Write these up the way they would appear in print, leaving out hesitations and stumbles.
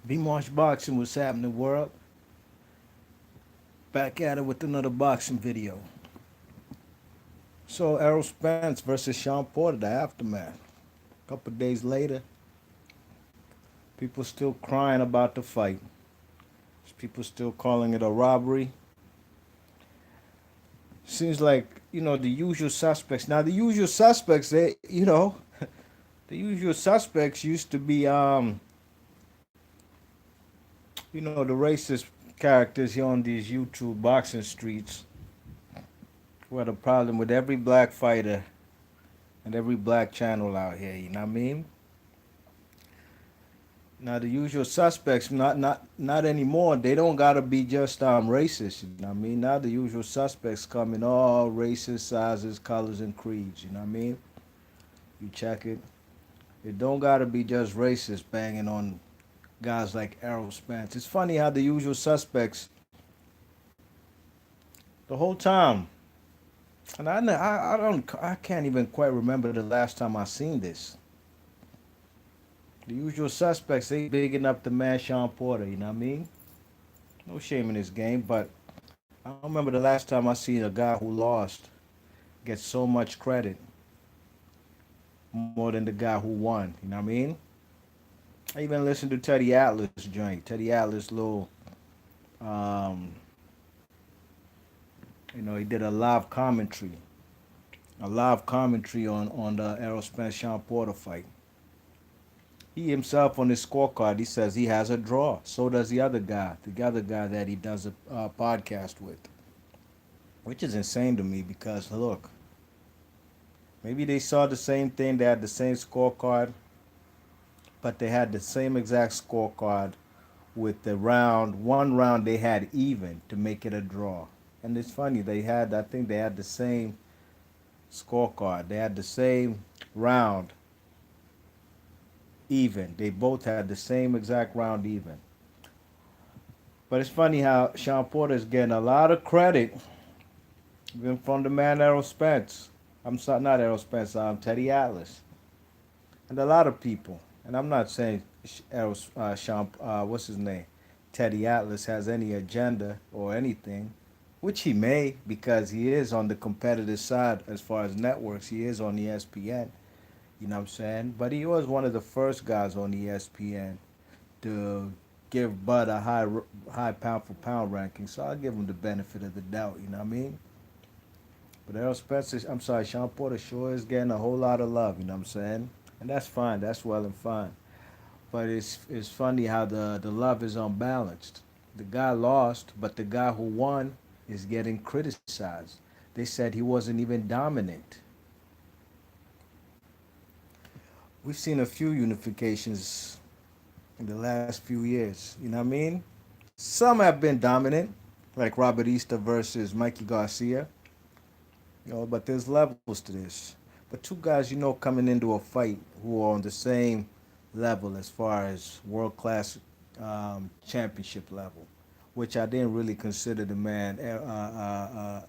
Rematch Boxing, what's happening, world? Back at it with another boxing video. So, Errol Spence versus Shawn Porter, the aftermath. A couple days later, people still crying about the fight. People still calling it a robbery. Seems like, the usual suspects. Now, the usual suspects, the usual suspects used to be, the racist characters here on these YouTube boxing streets who had a problem with every black fighter and every black channel out here, you know what I mean? Now the usual suspects, not anymore. They don't gotta be just racist, you know what I mean? Now the usual suspects come in all races, sizes, colors, and creeds, you know what I mean? You check it. It don't gotta be just racist banging on guys like Errol Spence. It's funny how the usual suspects the whole time, and I can't even quite remember the last time I seen this. The usual suspects, they bigging up the man Shawn Porter, you know what I mean? No shame in this game, but I don't remember the last time I seen a guy who lost get so much credit more than the guy who won, you know what I mean? I even listened to Teddy Atlas joint. Teddy Atlas little um, he did a live commentary on the Errol Spence Shawn Porter fight. He himself on his scorecard, he says he has a draw. So does the other guy that he does a podcast with, which is insane to me because look, maybe they saw the same thing, they had the same scorecard, but they had the same exact scorecard with the one round they had even to make it a draw. And it's funny, I think they had the same scorecard. They had the same round even. They both had the same exact round even. But it's funny how Shawn Porter is getting a lot of credit even from the man Errol Spence. I'm sorry, not Errol Spence. Teddy Atlas, and a lot of people. And I'm not saying Errol, Sean, what's his name, Teddy Atlas has any agenda or anything, which he may because he is on the competitive side as far as networks. He is on ESPN. You know what I'm saying? But he was one of the first guys on ESPN to give Bud a high pound for pound ranking. So I'll give him the benefit of the doubt. You know what I mean? But Errol Spencer, I'm sorry, Shawn Porter sure is getting a whole lot of love, you know what I'm saying? And that's fine, that's well and fine. But it's funny how the love is unbalanced. The guy lost, but the guy who won is getting criticized. They said he wasn't even dominant. We've seen a few unifications in the last few years, you know what I mean? Some have been dominant, like Robert Easter versus Mikey Garcia, but there's levels to this. But two guys, coming into a fight who are on the same level as far as world class championship level, which I didn't really consider the man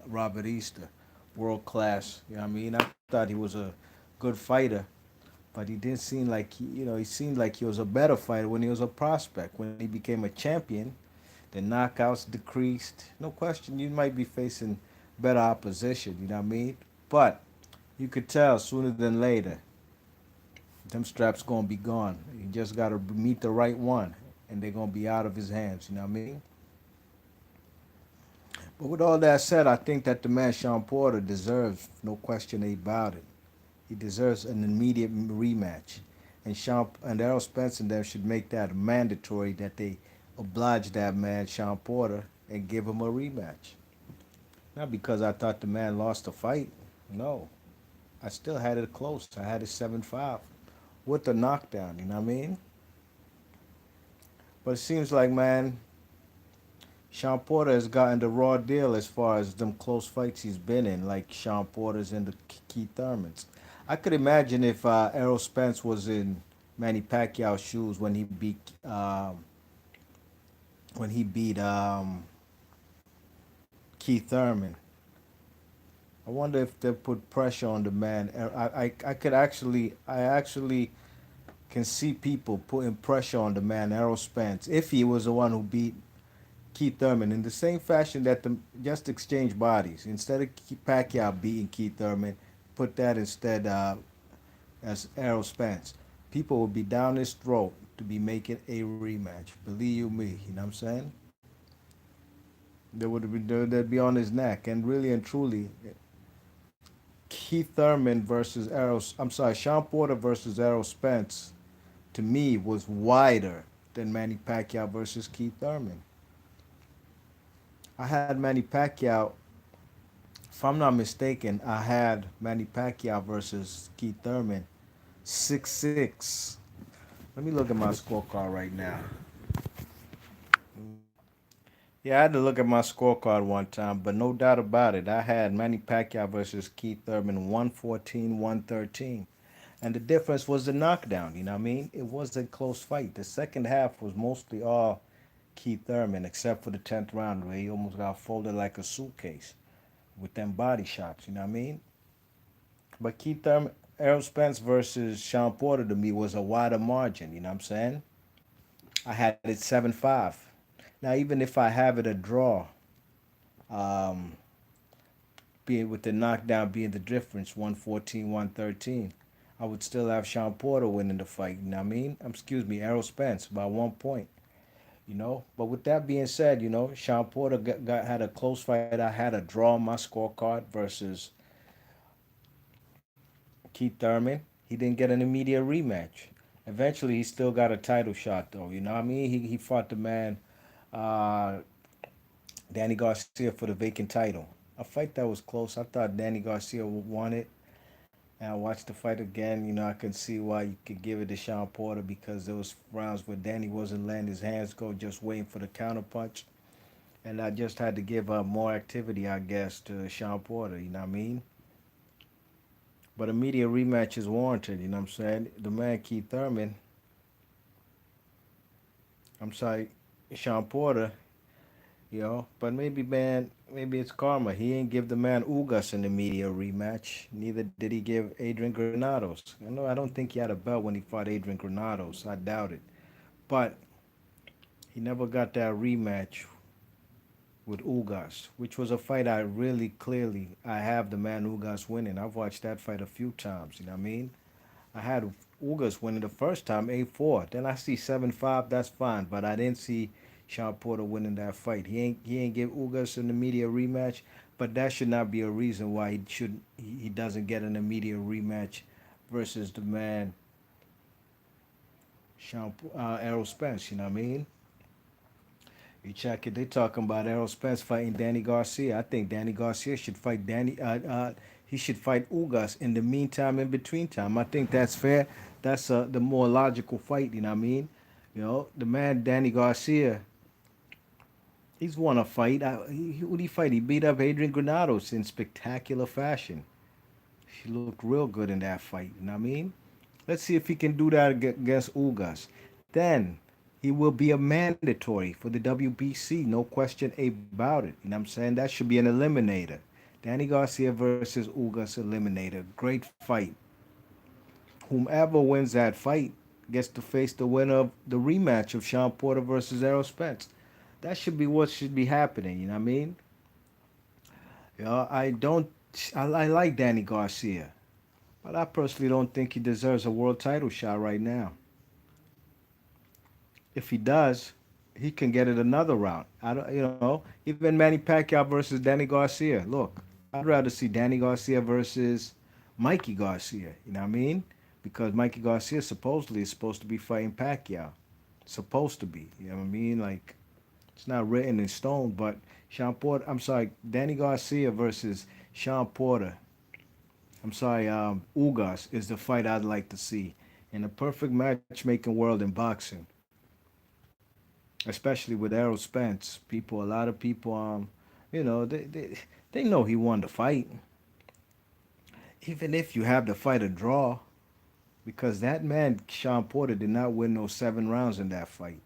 Robert Easter world class. You know what I mean? I thought he was a good fighter, but he didn't seem like he seemed like he was a better fighter when he was a prospect. When he became a champion, the knockouts decreased. No question, you might be facing better opposition. You know what I mean? But you could tell sooner than later, them straps gonna be gone. You just gotta meet the right one, and they're gonna be out of his hands. You know what I mean? But with all that said, I think that the man Shawn Porter deserves no question about it. He deserves an immediate rematch, and Errol Spence and them should make that mandatory that they oblige that man Shawn Porter and give him a rematch. Not because I thought the man lost the fight. No, I still had it close. I had it 7-5 with the knockdown. You know what I mean? But it seems like, man, Shawn Porter has gotten the raw deal as far as them close fights he's been in, like Shawn Porter's and the Keith Thurmans. I could imagine if Errol Spence was in Manny Pacquiao's shoes when he beat Keith Thurman. I wonder if they put pressure on the man. I actually can see people putting pressure on the man Errol Spence if he was the one who beat Keith Thurman in the same fashion that the just exchange bodies. Instead of Pacquiao beating Keith Thurman, put that instead as Errol Spence. People would be down his throat to be making a rematch. Believe you me, you know what I'm saying? They'd be on his neck, and really and truly, Keith Thurman versus Errol. I'm sorry, Sean Porter versus Errol Spence. To me, was wider than Manny Pacquiao versus Keith Thurman. I had Manny Pacquiao. If I'm not mistaken, I had Manny Pacquiao versus Keith Thurman 6-6. Let me look at my scorecard right now. Yeah, I had to look at my scorecard one time, but no doubt about it, I had Manny Pacquiao versus Keith Thurman 114, 113. And the difference was the knockdown, you know what I mean? It was a close fight. The second half was mostly all Keith Thurman, except for the 10th round where he almost got folded like a suitcase with them body shots, you know what I mean? But Keith Thurman, Errol Spence versus Sean Porter to me was a wider margin, you know what I'm saying? I had it 7-5. Now, even if I have it a draw, um, being with the knockdown being the difference, 114, 113, I would still have Sean Porter winning the fight, you know what I mean? Excuse me, Errol Spence by 1 point. But with that being said, Sean Porter had a close fight. I had a draw on my scorecard versus Keith Thurman. He didn't get an immediate rematch. Eventually, he still got a title shot, though. You know what I mean? He fought the man, uh, Danny Garcia, for the vacant title. A fight that was close. I thought Danny Garcia won it. And I watched the fight again. I can see why you could give it to Sean Porter because there was rounds where Danny wasn't letting his hands go, just waiting for the counter punch. And I just had to give up more activity, I guess, to Sean Porter, you know what I mean? But a media rematch is warranted, you know what I'm saying? The man Keith Thurman, I'm sorry, Sean Porter, but maybe, man, maybe it's karma. He ain't give the man Ugas in the media rematch. Neither did he give Adrian Granados. I don't think he had a belt when he fought Adrian Granados. I doubt it. But he never got that rematch with Ugas, which was a fight I really clearly I have the man Ugas winning. I've watched that fight a few times. You know what I mean? I had Ugas winning the first time 8-4. Then I see 7-5. That's fine, but I didn't see Sean Porter winning that fight. He ain't give Ugas an immediate rematch, but that should not be a reason why he doesn't get an immediate rematch versus the man Errol Spence. You know what I mean? You check it. They talking about Errol Spence fighting Danny Garcia. I think Danny Garcia should fight Danny. He should fight Ugas in the meantime, in between time. I think that's fair. That's the more logical fight. You know what I mean? The man Danny Garcia. He's won a fight. Who did he fight? He beat up Adrian Granados in spectacular fashion. He looked real good in that fight. You know what I mean? Let's see if he can do that against Ugas. Then he will be a mandatory for the WBC, no question about it. You know what I'm saying? That should be an eliminator. Danny Garcia versus Ugas eliminator. Great fight. Whomever wins that fight gets to face the winner of the rematch of Sean Porter versus Errol Spence. That should be what should be happening. You know what I mean? I don't. I like Danny Garcia, but I personally don't think he deserves a world title shot right now. If he does, he can get it another round. I don't, even Manny Pacquiao versus Danny Garcia. Look, I'd rather see Danny Garcia versus Mikey Garcia. You know what I mean? Because Mikey Garcia supposedly is supposed to be fighting Pacquiao. Supposed to be. You know what I mean? Like it's not written in stone, but Sean Porter. I'm sorry, Danny Garcia versus Sean Porter. I'm sorry, Ugas is the fight I'd like to see in a perfect matchmaking world in boxing, especially with Errol Spence. A lot of people, they know he won the fight, even if you have the fight a draw, because that man Sean Porter did not win no 7 rounds in that fight.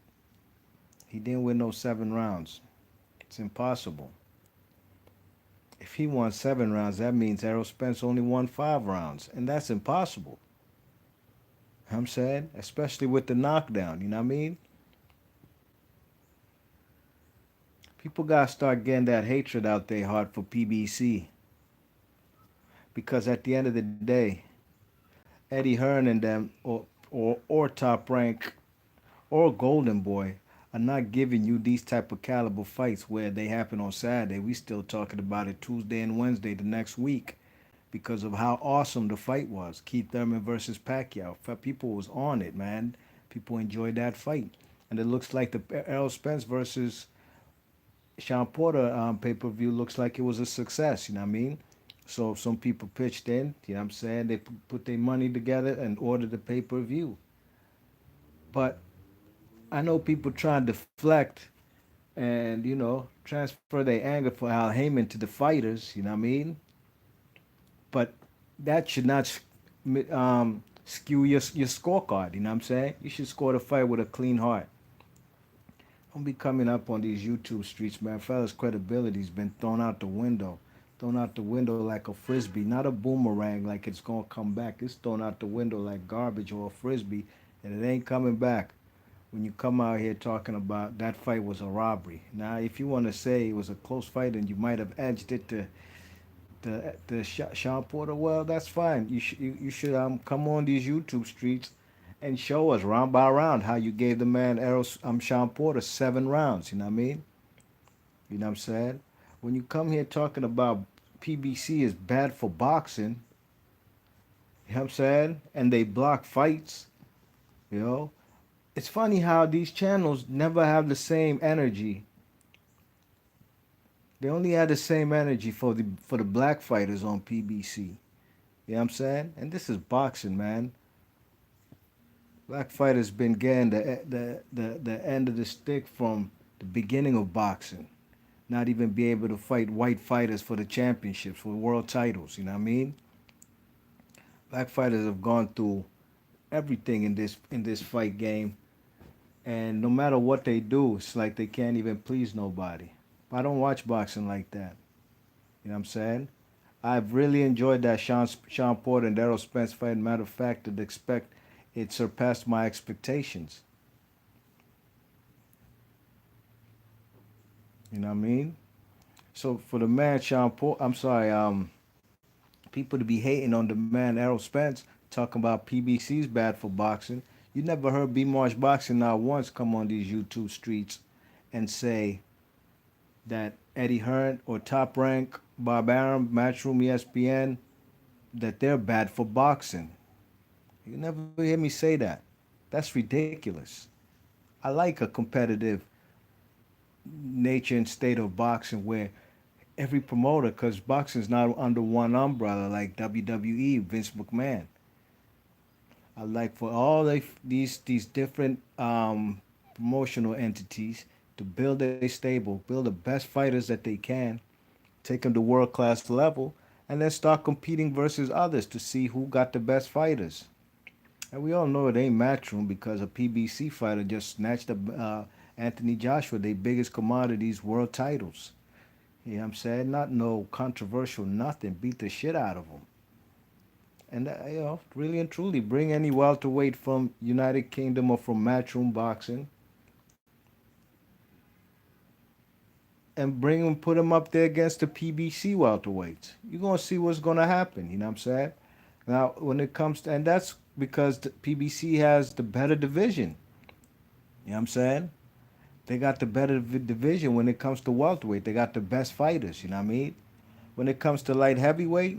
He didn't win no 7 rounds. It's impossible. If he won 7 rounds, that means Errol Spence only won 5 rounds, and that's impossible. I'm saying, especially with the knockdown. You know what I mean? People gotta start getting that hatred out their heart for PBC because at the end of the day, Eddie Hearn and them, or Top Rank or Golden Boy, are not giving you these type of caliber fights where they happen on Saturday. We still talking about it Tuesday and Wednesday the next week because of how awesome the fight was. Keith Thurman versus Pacquiao. People was on it, man. People enjoyed that fight, and it looks like the Errol Spence versus Shawn Porter pay per view looks like it was a success. You know what I mean? So some people pitched in. You know what I'm saying? They put their money together and ordered the pay per view. But I know people trying to deflect and transfer their anger for Al Heyman to the fighters. You know what I mean? But that should not skew your scorecard. You know what I'm saying? You should score the fight with a clean heart. Don't be coming up on these YouTube streets, man. Fellas' credibility's been thrown out the window. Thrown out the window like a frisbee, not a boomerang like it's gonna come back. It's thrown out the window like garbage or a frisbee, and it ain't coming back. When you come out here talking about that fight was a robbery. Now, if you want to say it was a close fight and you might have edged it to Shawn Porter, well, that's fine. You should come on these YouTube streets and show us round by round how you gave the man Errol Shawn Porter 7 rounds. You know what I mean? You know what I'm saying? When you come here talking about PBC is bad for boxing, you know what I'm saying? And they block fights, you know? It's funny how these channels never have the same energy. They only had the same energy for the black fighters on PBC. You know what I'm saying? And this is boxing, man. Black fighters been getting the end of the stick from the beginning of boxing. Not even be able to fight white fighters for the championships, for world titles. You know what I mean? Black fighters have gone through everything in this fight game, and no matter what they do, it's like they can't even please nobody. I don't watch boxing like that. You know what I'm saying? I've really enjoyed that Shawn Porter and Errol Spence fight. Matter of fact, it surpassed my expectations. You know what I mean? So for the man Shawn Porter, I'm sorry, people to be hating on the man Errol Spence, talking about PBC's bad for boxing. You never heard B Marsh Boxing not once come on these YouTube streets and say that Eddie Hearn or Top Rank, Bob Arum, Matchroom, ESPN, that they're bad for boxing. You never hear me say that. That's ridiculous. I like a competitive nature and state of boxing where every promoter, because boxing's not under one umbrella like WWE, Vince McMahon. I like for all these different promotional entities to build a stable, build the best fighters that they can, take them to world class level, and then start competing versus others to see who got the best fighters. And we all know it ain't Matchroom because a PBC fighter just snatched up Anthony Joshua, their biggest commodities, world titles. You know what I'm saying? Not no controversial nothing. Beat the shit out of them. And really and truly, bring any welterweight from United Kingdom or from Matchroom Boxing, and bring him, put him up there against the PBC welterweights. You're gonna see what's gonna happen. You know what I'm saying? Now, when it comes to, and that's because the PBC has the better division. You know what I'm saying? They got the better division when it comes to welterweight. They got the best fighters. You know what I mean? When it comes to light heavyweight,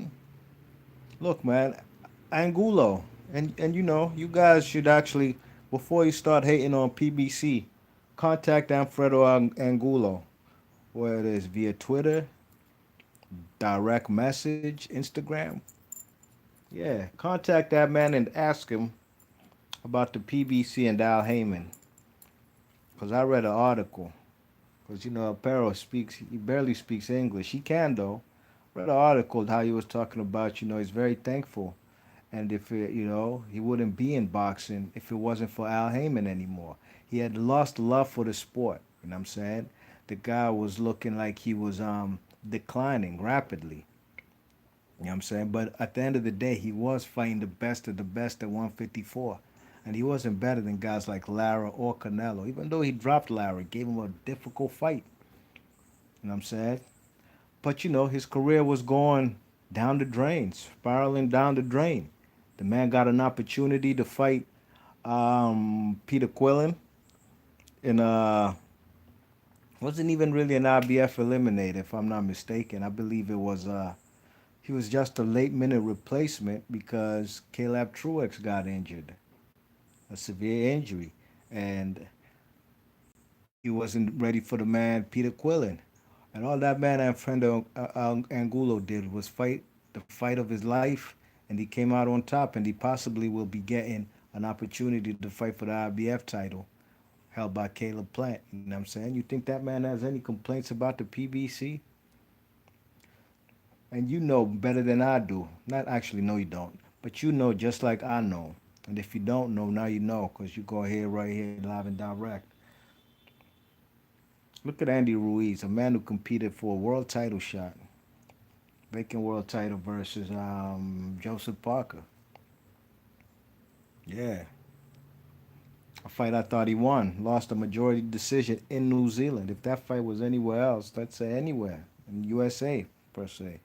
look, man, Angulo, and you guys should actually, before you start hating on PBC, contact Alfredo Angulo, where it is via Twitter, direct message, Instagram. Yeah, contact that man and ask him about the PBC and Al Heyman, cause I read an article. Cause Aparo speaks, he barely speaks English. He can though. Read an article how he was talking about. He's very thankful. And if he wouldn't be in boxing if it wasn't for Al Heyman anymore. He had lost love for the sport. You know what I'm saying? The guy was looking like he was declining rapidly. You know what I'm saying? But at the end of the day, he was fighting the best of the best at 154. And he wasn't better than guys like Lara or Canelo. Even though he dropped Lara, gave him a difficult fight. You know what I'm saying? But his career was going down the drain, spiraling down the drain. The man got an opportunity to fight Peter Quillen in wasn't even really an IBF eliminator, if I'm not mistaken. I believe it was he was just a late minute replacement because Caleb Truex got injured, a severe injury, and he wasn't ready for the man Peter Quillen. And all that man Alfredo Angulo did was fight the fight of his life, and he came out on top, and he possibly will be getting an opportunity to fight for the IBF title held by Caleb Plant. You know what I'm saying? You think that man has any complaints about the PBC? And you know better than I do. Not actually, no, you don't. But you know just like I know. And if you don't know, now you know because you go here, right here, live and direct. Look at Andy Ruiz, a man who competed for a world title shot, vacant world title versus Joseph Parker. Yeah, a fight I thought he won. Lost a majority decision in New Zealand. If that fight was anywhere else, let's say anywhere in USA per se,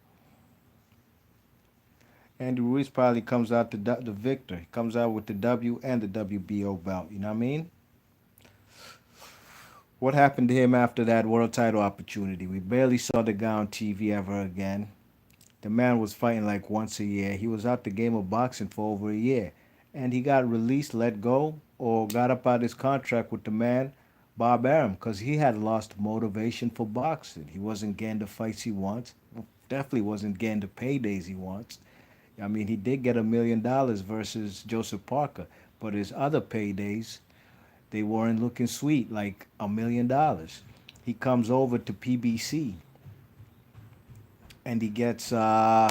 Andy Ruiz probably comes out the victor. He comes out with the W and the WBO belt. You know what I mean? What happened to him after that world title opportunity? We barely saw the guy on TV ever again. The man was fighting like once a year. He was out the game of boxing for over a year. And he got released, let go, or got up out his contract with the man, Bob Arum, because he had lost motivation for boxing. He wasn't getting the fights he wants. Definitely wasn't getting the paydays he wants. I mean, he did get $1 million versus Joseph Parker, but his other paydays, they weren't looking sweet, like $1 million. He comes over to PBC and he gets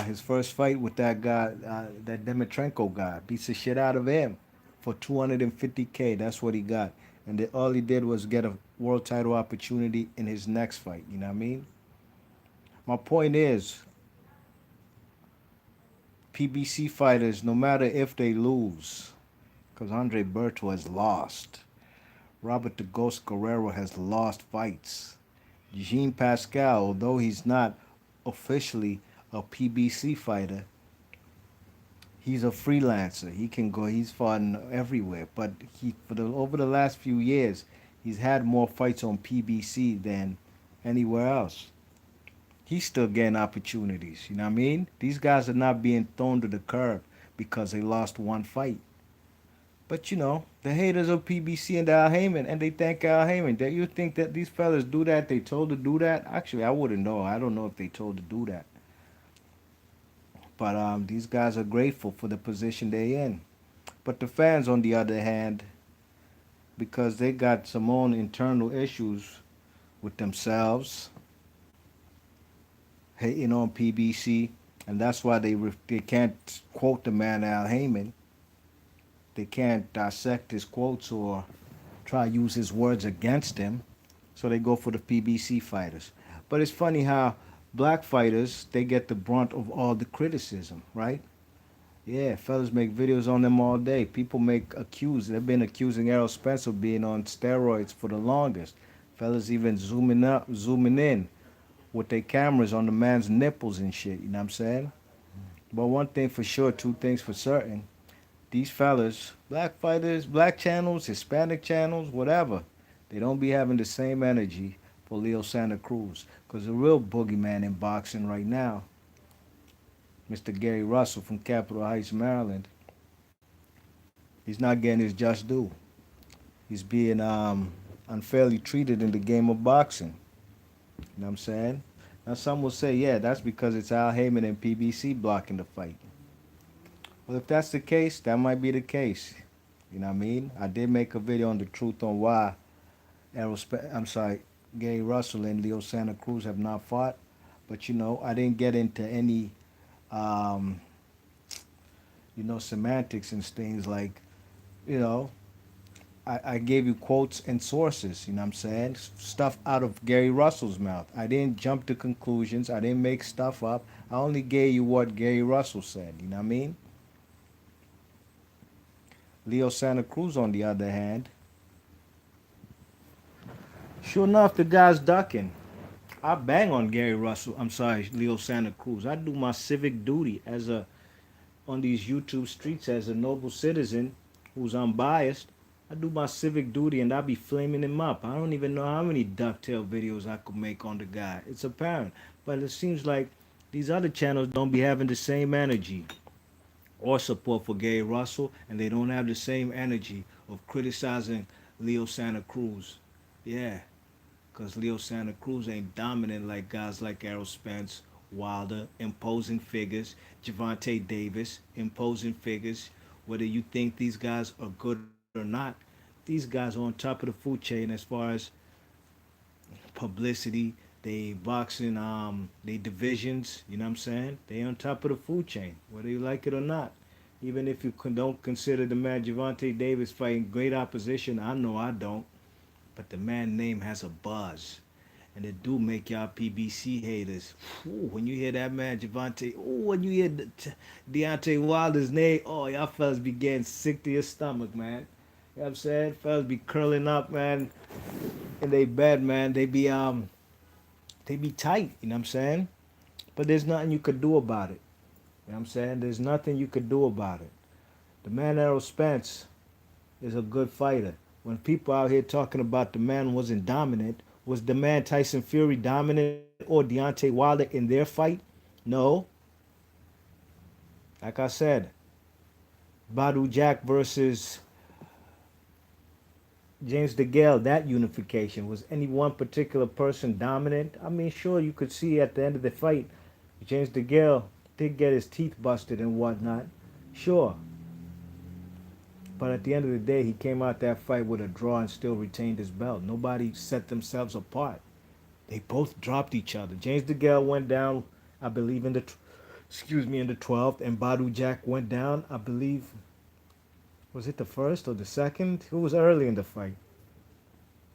his first fight with that guy, that Dimitrenko guy. Beats the shit out of him for 250K. That's what he got. And all he did was get a world title opportunity in his next fight. You know what I mean? My point is, PBC fighters, no matter if they lose, because Andre Berto has lost. Robert the Ghost Guerrero has lost fights. Jean Pascal, although he's not officially a PBC fighter, he's a freelancer. He can go. He's fought everywhere. But over the last few years, he's had more fights on PBC than anywhere else. He's still getting opportunities. You know what I mean? These guys are not being thrown to the curb because they lost one fight. But the haters of PBC and Al Heyman, and they thank Al Heyman. That you think that these fellas do that? They told to do that? Actually, I wouldn't know. I don't know if they told to do that. But these guys are grateful for the position they're in. But the fans, on the other hand, because they got some own internal issues with themselves, hating on PBC, and that's why they can't quote the man Al Heyman. They can't dissect his quotes or try to use his words against him. So they go for the PBC fighters. But it's funny how black fighters, they get the brunt of all the criticism, right? Yeah, fellas make videos on them all day. People they've been accusing Errol Spence of being on steroids for the longest. Fellas even zooming in with their cameras on the man's nipples and shit, you know what I'm saying? But one thing for sure, two things for certain. These fellas, black fighters, black channels, Hispanic channels, whatever, they don't be having the same energy for Leo Santa Cruz. Because the real boogeyman in boxing right now, Mr. Gary Russell from Capitol Heights, Maryland, he's not getting his just due. He's being unfairly treated in the game of boxing. You know what I'm saying? Now some will say, yeah, that's because it's Al Heyman and PBC blocking the fight. Well, if that's the case, that might be the case. You know what I mean? I did make a video on the truth on why Gary Russell and Leo Santa Cruz have not fought. But I didn't get into any um, semantics and things like, you know, I gave you quotes and sources, you know what I'm saying? Stuff out of Gary Russell's mouth. I didn't jump to conclusions. I didn't make stuff up. I only gave you what Gary Russell said, you know what I mean? Leo Santa Cruz, on the other hand, sure enough, the guy's ducking. I bang on Gary Russell. I'm sorry, Leo Santa Cruz. I do my civic duty as a on these YouTube streets as a noble citizen who's unbiased. I do my civic duty and I be flaming him up. I don't even know how many ducktail videos I could make on the guy. It's apparent. But it seems like these other channels don't be having the same energy or support for Gary Russell, and they don't have the same energy of criticizing Leo Santa Cruz. Yeah, because Leo Santa Cruz ain't dominant like guys like Errol Spence, Wilder, imposing figures, Javante Davis, imposing figures. Whether you think these guys are good or not, these guys are on top of the food chain as far as publicity, they boxing, they divisions. You know what I'm saying? They on top of the food chain, whether you like it or not. Even if you don't consider the man Javante Davis fighting great opposition, I know I don't. But the man name has a buzz. And it do make y'all PBC haters. Ooh, when you hear that man Javante, ooh, when you hear Deontay Wilder's name, oh, y'all fellas be getting sick to your stomach, man. You know what I'm saying? Fellas be curling up, man, in they bed, man. They be tight, you know what I'm saying? But there's nothing you could do about it. You know what I'm saying? There's nothing you could do about it. The man Errol Spence is a good fighter. When people out here talking about the man wasn't dominant, was the man Tyson Fury dominant or Deontay Wilder in their fight? No. Like I said, Badu Jack versus James DeGale, that unification. Was any one particular person dominant? I mean, sure, you could see at the end of the fight, James DeGale did get his teeth busted and whatnot. Sure. But at the end of the day, he came out that fight with a draw and still retained his belt. Nobody set themselves apart. They both dropped each other. James DeGale went down, I believe, in the 12th, and Badu Jack went down, I believe, was it the first or the second? It was early in the fight.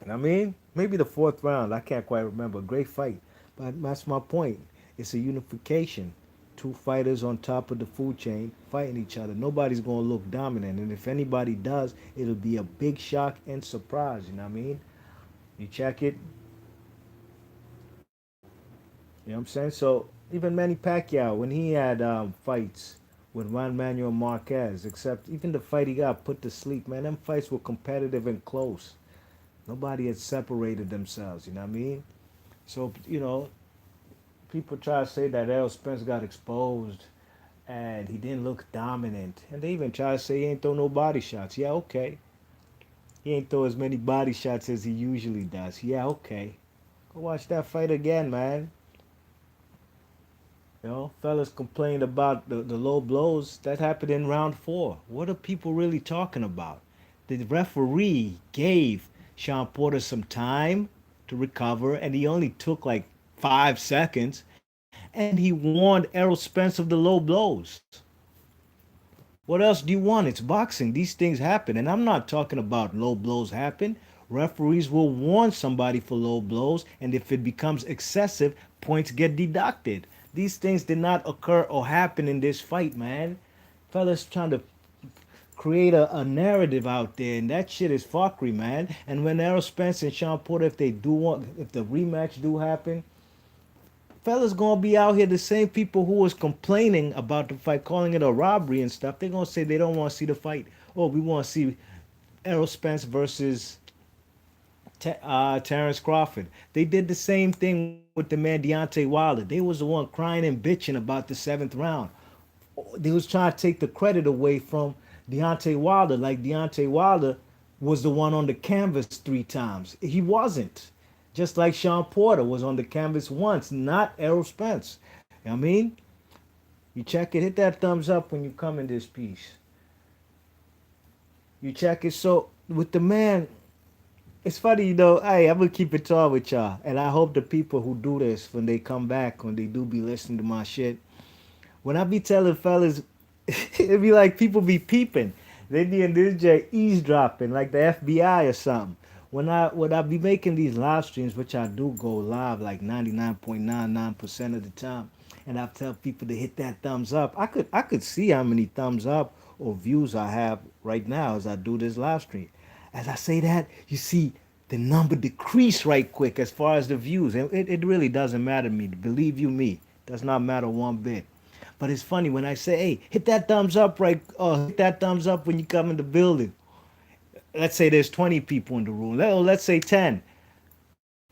And I mean, maybe the fourth round. I can't quite remember. Great fight. But that's my point. It's a unification. Two fighters on top of the food chain fighting each other. Nobody's going to look dominant. And if anybody does, it'll be a big shock and surprise. You know what I mean? You check it. You know what I'm saying? So even Manny Pacquiao, when he had fights with Juan Manuel Marquez, except even the fight he got put to sleep, man, them fights were competitive and close. Nobody had separated themselves, you know what I mean? So, people try to say that Errol Spence got exposed and he didn't look dominant. And they even try to say he ain't throw no body shots. Yeah, okay. He ain't throw as many body shots as he usually does. Yeah, okay. Go watch that fight again, man. Fellas complained about the low blows. That happened in round four. What are people really talking about? The referee gave Shawn Porter some time to recover, and he only took like 5 seconds, and he warned Errol Spence of the low blows. What else do you want? It's boxing. These things happen, and I'm not talking about low blows happen. Referees will warn somebody for low blows, and if it becomes excessive, points get deducted. These things did not occur or happen in this fight, man. Fellas trying to create a narrative out there, and that shit is fuckery, man. And when Errol Spence and Shawn Porter, if the rematch do happen, fellas gonna be out here, the same people who was complaining about the fight, calling it a robbery and stuff. They're gonna say they don't want to see the fight. Oh, we want to see Errol Spence versus Terrence Crawford. They did the same thing with the man Deontay Wilder. They was the one crying and bitching about the seventh round. They was trying to take the credit away from Deontay Wilder, like Deontay Wilder was the one on the canvas 3 times. He wasn't. Just like Shawn Porter was on the canvas once, not Errol Spence. You know what I mean? You check it, hit that thumbs up when you come in this piece. You check it. So with the man, it's funny, hey, I'm gonna keep it tall with y'all. And I hope the people who do this, when they come back, when they do be listening to my shit, when I be telling fellas, it be like people be peeping. They be in this j eavesdropping like the FBI or something. When I be making these live streams, which I do go live like 99.99% of the time, and I tell people to hit that thumbs up, I could see how many thumbs up or views I have right now as I do this live stream. As I say that, you see the number decrease right quick as far as the views. And it really doesn't matter to me. Believe you me, does not matter one bit. But it's funny when I say, hey, hit that thumbs up hit that thumbs up when you come in the building. Let's say there's 20 people in the room. Let's say 10.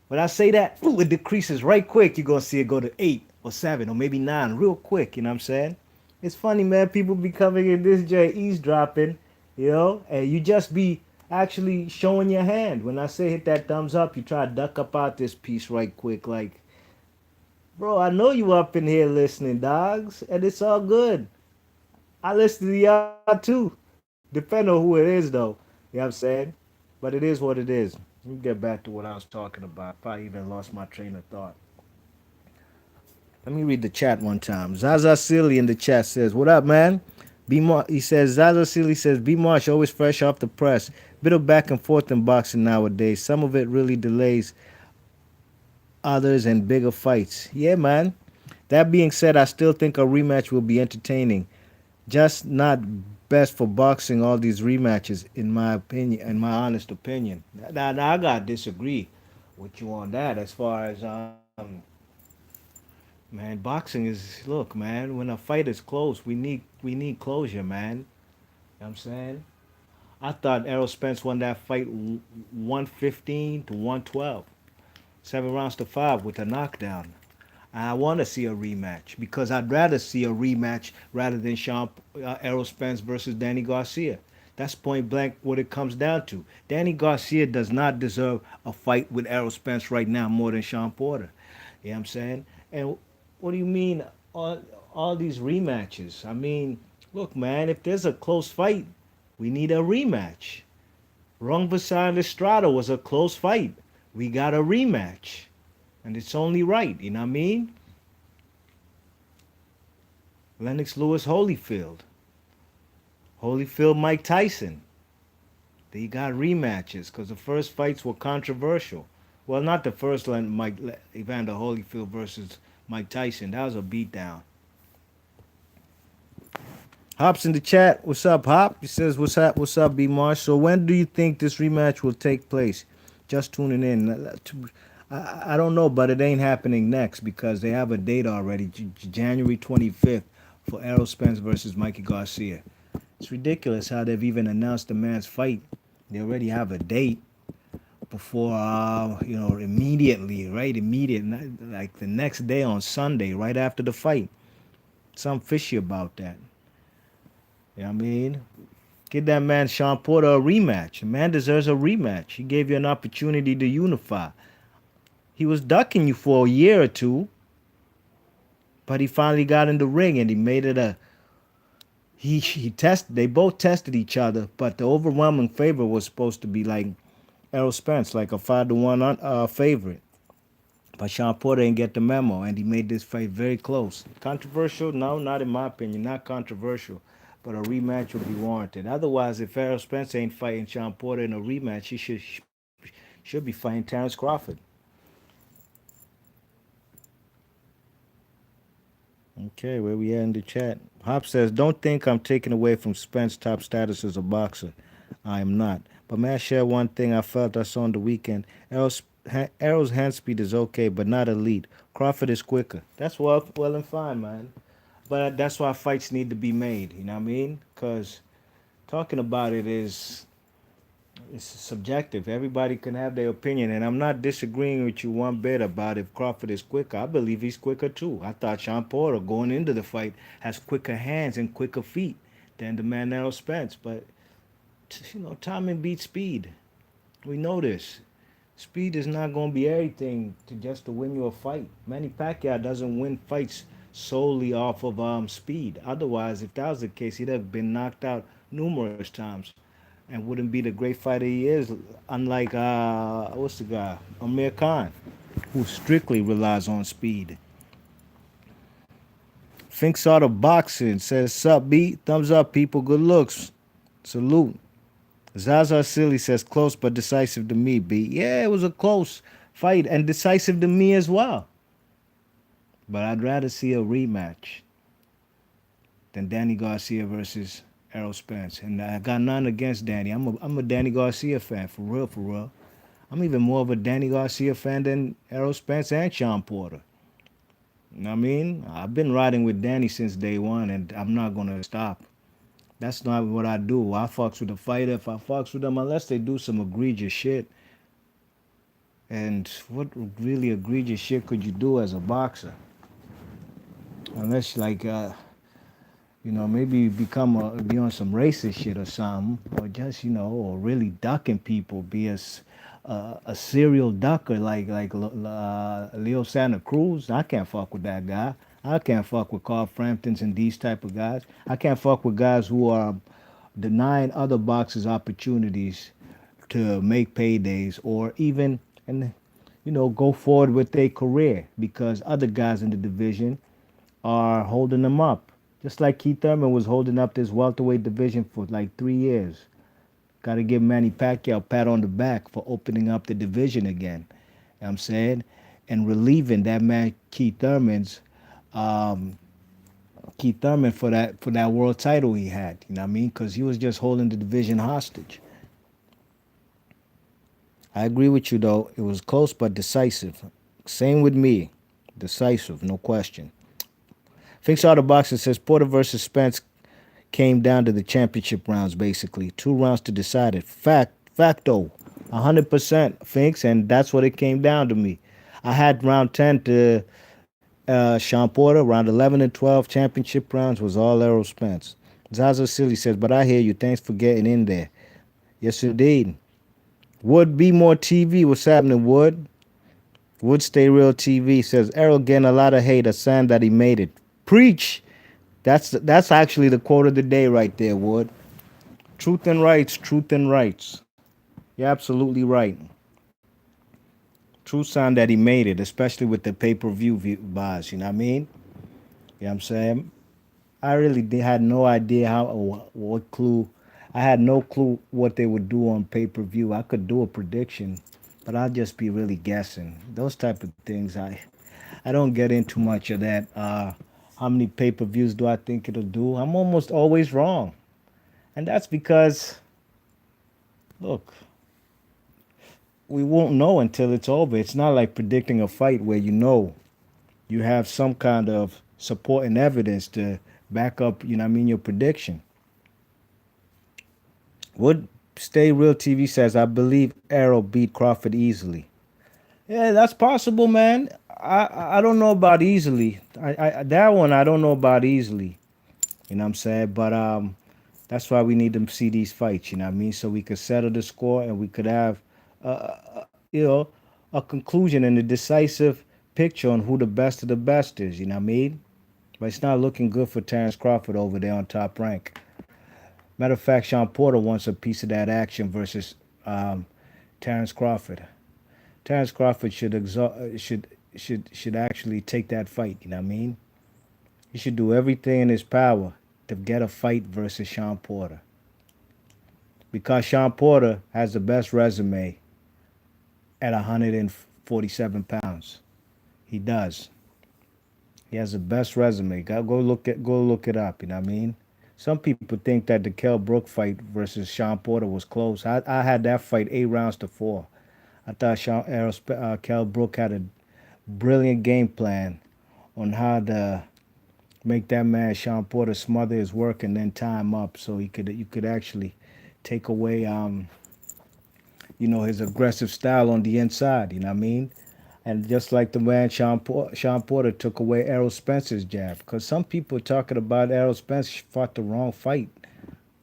When I say that, ooh, it decreases right quick. You're going to see it go to 8 or 7 or maybe 9 real quick. You know what I'm saying? It's funny, man. People be coming in this J eavesdropping, and you just be actually showing your hand. When I say hit that thumbs up, you try to duck up out this piece right quick. Like, bro, I know you up in here listening, dogs, and it's all good. I listen to y'all too. Depend on who it is, though. You know what I'm saying? But it is what it is. Let me get back to what I was talking about. Probably even lost my train of thought. Let me read the chat one time. Zaza Silly in the chat says, "What up, man?" He says, Zaza Silly says, B Marsh always fresh off the press. Bit of back and forth in boxing nowadays. Some of it really delays others and bigger fights. Yeah, man. That being said, I still think a rematch will be entertaining. Just not best for boxing. All these rematches, in my opinion, in my honest opinion. Now I gotta disagree with you on that. As far as man, boxing is look, man. When a fight is close, we need closure, man. You know what I'm saying? I thought Errol Spence won that fight 115 to 112, 7 rounds to 5 with a knockdown. I want to see a rematch because I'd rather see a rematch rather than Errol Spence versus Danny Garcia. That's point blank what it comes down to. Danny Garcia does not deserve a fight with Errol Spence right now more than Shawn Porter. You know what I'm saying? And what do you mean all these rematches? I mean, look, man, if there's a close fight, we need a rematch. Rung Vasai Estrada was a close fight. We got a rematch. And it's only right, you know what I mean? Lennox Lewis Holyfield. Holyfield Mike Tyson. They got rematches because the first fights were controversial. Well, not the first one, Evander Holyfield versus Mike Tyson. That was a beatdown. Hop's in the chat. What's up, Hop? He says, what's up, B Marsh? So when do you think this rematch will take place? Just tuning in. I don't know, but it ain't happening next because they have a date already, January 25th for Errol Spence versus Mikey Garcia. It's ridiculous how they've even announced the man's fight. They already have a date before, immediately, right? Immediate, like the next day on Sunday, right after the fight. Something fishy about that. You know what I mean? Give that man Shawn Porter a rematch. The man deserves a rematch. He gave you an opportunity to unify. He was ducking you for a year or two, but he finally got in the ring and he made it a. He tested. They both tested each other, but the overwhelming favor was supposed to be like Errol Spence, like a 5-1 favorite. But Shawn Porter didn't get the memo, and he made this fight very close. Controversial? No, not in my opinion. Not controversial, but a rematch would be warranted. Otherwise, if Errol Spence ain't fighting Shawn Porter in a rematch, he should be fighting Terrence Crawford. Okay, where we at in the chat? Hop says, "Don't think I'm taking away from Spence's top status as a boxer. I am not. But may I share one thing I felt I saw on the weekend? Errol's hand speed is okay, but not elite. Crawford is quicker. That's well and fine, man. But that's why fights need to be made. You know what I mean? Because talking about it is it's subjective. Everybody can have their opinion, and I'm not disagreeing with you one bit about if Crawford is quicker. I believe he's quicker too. I thought Shawn Porter going into the fight has quicker hands and quicker feet than the man Errol Spence. But timing beats speed. We know this. Speed is not going to be everything to win you a fight. Manny Pacquiao doesn't win fights solely off of speed. Otherwise, if that was the case, he'd have been knocked out numerous times and wouldn't be the great fighter he is. Unlike what's the guy, Amir Khan, who strictly relies on speed. Thinks out of boxing says, "Sup, B? Thumbs up, people. Good looks. Salute." Zaza Silly says, "Close but decisive to me, B." Yeah, it was a close fight and decisive to me as well. But I'd rather see a rematch than Danny Garcia versus Errol Spence, and I got nothing against Danny. I'm a Danny Garcia fan, for real, for real. I'm even more of a Danny Garcia fan than Errol Spence and Shawn Porter. You know what I mean? I've been riding with Danny since day one, and I'm not gonna stop. That's not what I do. I fucks with a fighter if I fucks with them, unless they do some egregious shit. And what really egregious shit could you do as a boxer? Unless like maybe be on some racist shit or something, or just or really ducking people, be a serial ducker like Leo Santa Cruz. I can't fuck with that guy. I can't fuck with Carl Framptons and these type of guys. I can't fuck with guys who are denying other boxers opportunities to make paydays or even and go forward with their career because other guys in the division are holding them up. Just like Keith Thurman was holding up this welterweight division for like 3 years. Got to give Manny Pacquiao a pat on the back for opening up the division again. You know what I'm saying? And relieving that man um, Keith Thurman for that world title he had. You know what I mean? Because he was just holding the division hostage. I agree with you though. It was close but decisive. Same with me. Decisive, no question. Finks Out of Boxing says Porter versus Spence came down to the championship rounds, basically. 2 rounds to decide it. Facto. 100% Finks, and that's what it came down to me. I had round 10 to Shawn Porter. Round 11 and 12 championship rounds was all Errol Spence. Zaza Silly says, but I hear you. Thanks for getting in there. Yes, indeed. Wood Be More TV. What's happening, Wood? Wood Stay Real TV says, Errol getting a lot of hate. A sign that he made it. Preach. That's actually the quote of the day right there, Wood. Truth and rights, truth and rights. You're absolutely right. True sign that he made it, especially with the pay-per-view buys, you know what I mean? You know what I'm saying? I really had no idea how or what clue. I had no clue what they would do on pay-per-view. I could do a prediction, but I'll just be really guessing. Those type of things, I don't get into much of that. How many pay-per-views do I think it'll do? I'm almost always wrong. And that's because, look, we won't know until it's over. It's not like predicting a fight where you have some kind of support and evidence to back up, you know what I mean, your prediction. Would Stay Real TV says, I believe Errol beat Crawford easily. Yeah, that's possible, man. I don't know about easily. I that one I don't know about easily. You know what I'm saying? But that's why we need to see these fights. You know what I mean? So we could settle the score and we could have, you know, a conclusion and a decisive picture on who the best of the best is. You know what I mean? But it's not looking good for Terrence Crawford over there on Top Rank. Matter of fact, Shawn Porter wants a piece of that action versus Terrence Crawford. Terrence Crawford should actually take that fight. You know what I mean? He should do everything in his power to get a fight versus Shawn Porter. Because Shawn Porter has the best resume at 147 pounds. He does. He has the best resume. Go look it up. You know what I mean? Some people think that the Kell Brook fight versus Shawn Porter was close. I had that fight 8 rounds to 4. I thought Kell Brook had a brilliant game plan on how to make that man Shawn Porter smother his work and then tie him up so you could actually take away his aggressive style on the inside. You know what I mean? And just like the man Shawn Porter took away Errol Spence's jab, because some people are talking about Errol Spence fought the wrong fight.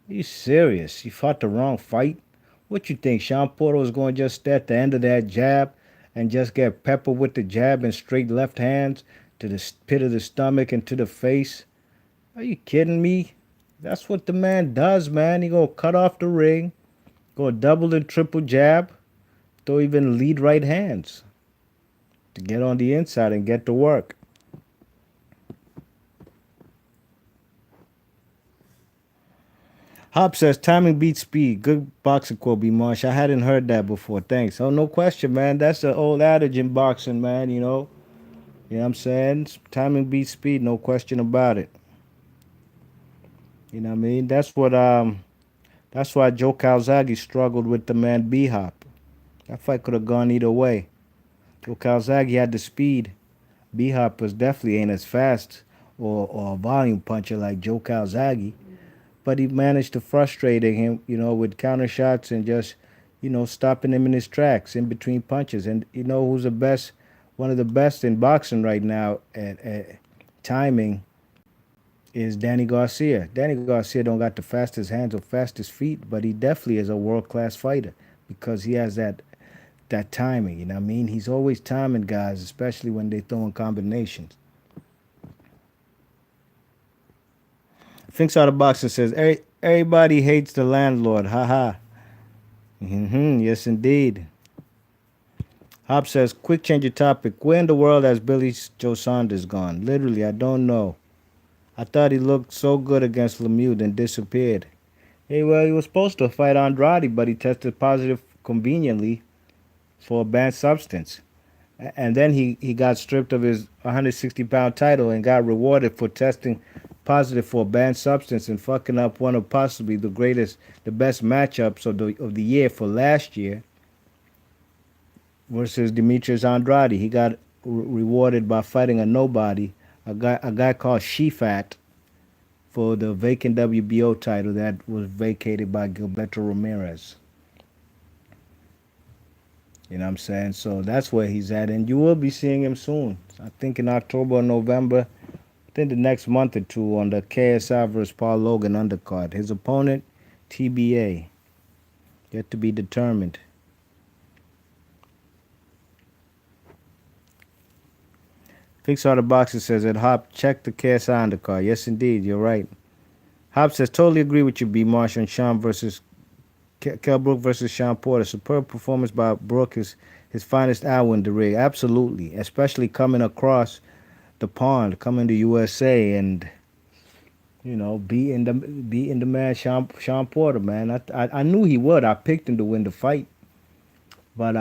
Are you serious? He fought the wrong fight? What you think? Shawn Porter was going to just stay at the end of that jab and just get peppered with the jab and straight left hands to the pit of the stomach and to the face? Are you kidding me? That's what the man does, man. He gonna cut off the ring, go double and triple jab, throw even lead right hands to get on the inside and get to work. Hop says timing beats speed. Good boxing quote, B. Marsh. I hadn't heard that before. Thanks. Oh, no question, man. That's the old adage in boxing, man. You know. You know what I'm saying? Timing beats speed. No question about it. You know what I mean? That's why Joe Calzaghe struggled with the man B Hop. That fight could have gone either way. Joe Calzaghe had the speed. B Hop was definitely ain't as fast or a volume puncher like Joe Calzaghe, but he managed to frustrate him, with counter shots and just, stopping him in his tracks in between punches. And you know who's the best, one of the best in boxing right now at timing is Danny Garcia. Danny Garcia don't got the fastest hands or fastest feet, but he definitely is a world class fighter because he has that timing. You know what I mean? He's always timing guys, especially when they throw in combinations. Thinks out of boxing says everybody hates the landlord. Ha ha. Yes, indeed. Hop says, quick change of topic. Where in the world has Billy Joe Saunders gone? Literally, I don't know. I thought he looked so good against Lemieux, then disappeared. Hey, well, he was supposed to fight Andrade, but he tested positive conveniently for a banned substance. And then he got stripped of his 160-pound title and got rewarded for testing positive for a banned substance and fucking up one of possibly the best matchups of the year for last year versus Demetrius Andrade. He got rewarded by fighting a nobody, a guy called Shifat, for the vacant WBO title that was vacated by Gilberto Ramirez. You know what I'm saying? So that's where he's at, and you will be seeing him soon. I think in October or November. I think the next month or two on the KSI versus Paul Logan undercard. His opponent, TBA, yet to be determined. Fix Out the Boxer says that Hop check the KSI undercard. Yes, indeed, you're right. Hop says totally agree with you, B. Marsh, on Shawn versus Kell Brook versus Shawn Porter. Superb performance by Brook is his finest hour in the ring. Absolutely, especially coming across the pond, coming to USA and beating the man Shawn Porter, man. I knew he would. I picked him to win the fight, but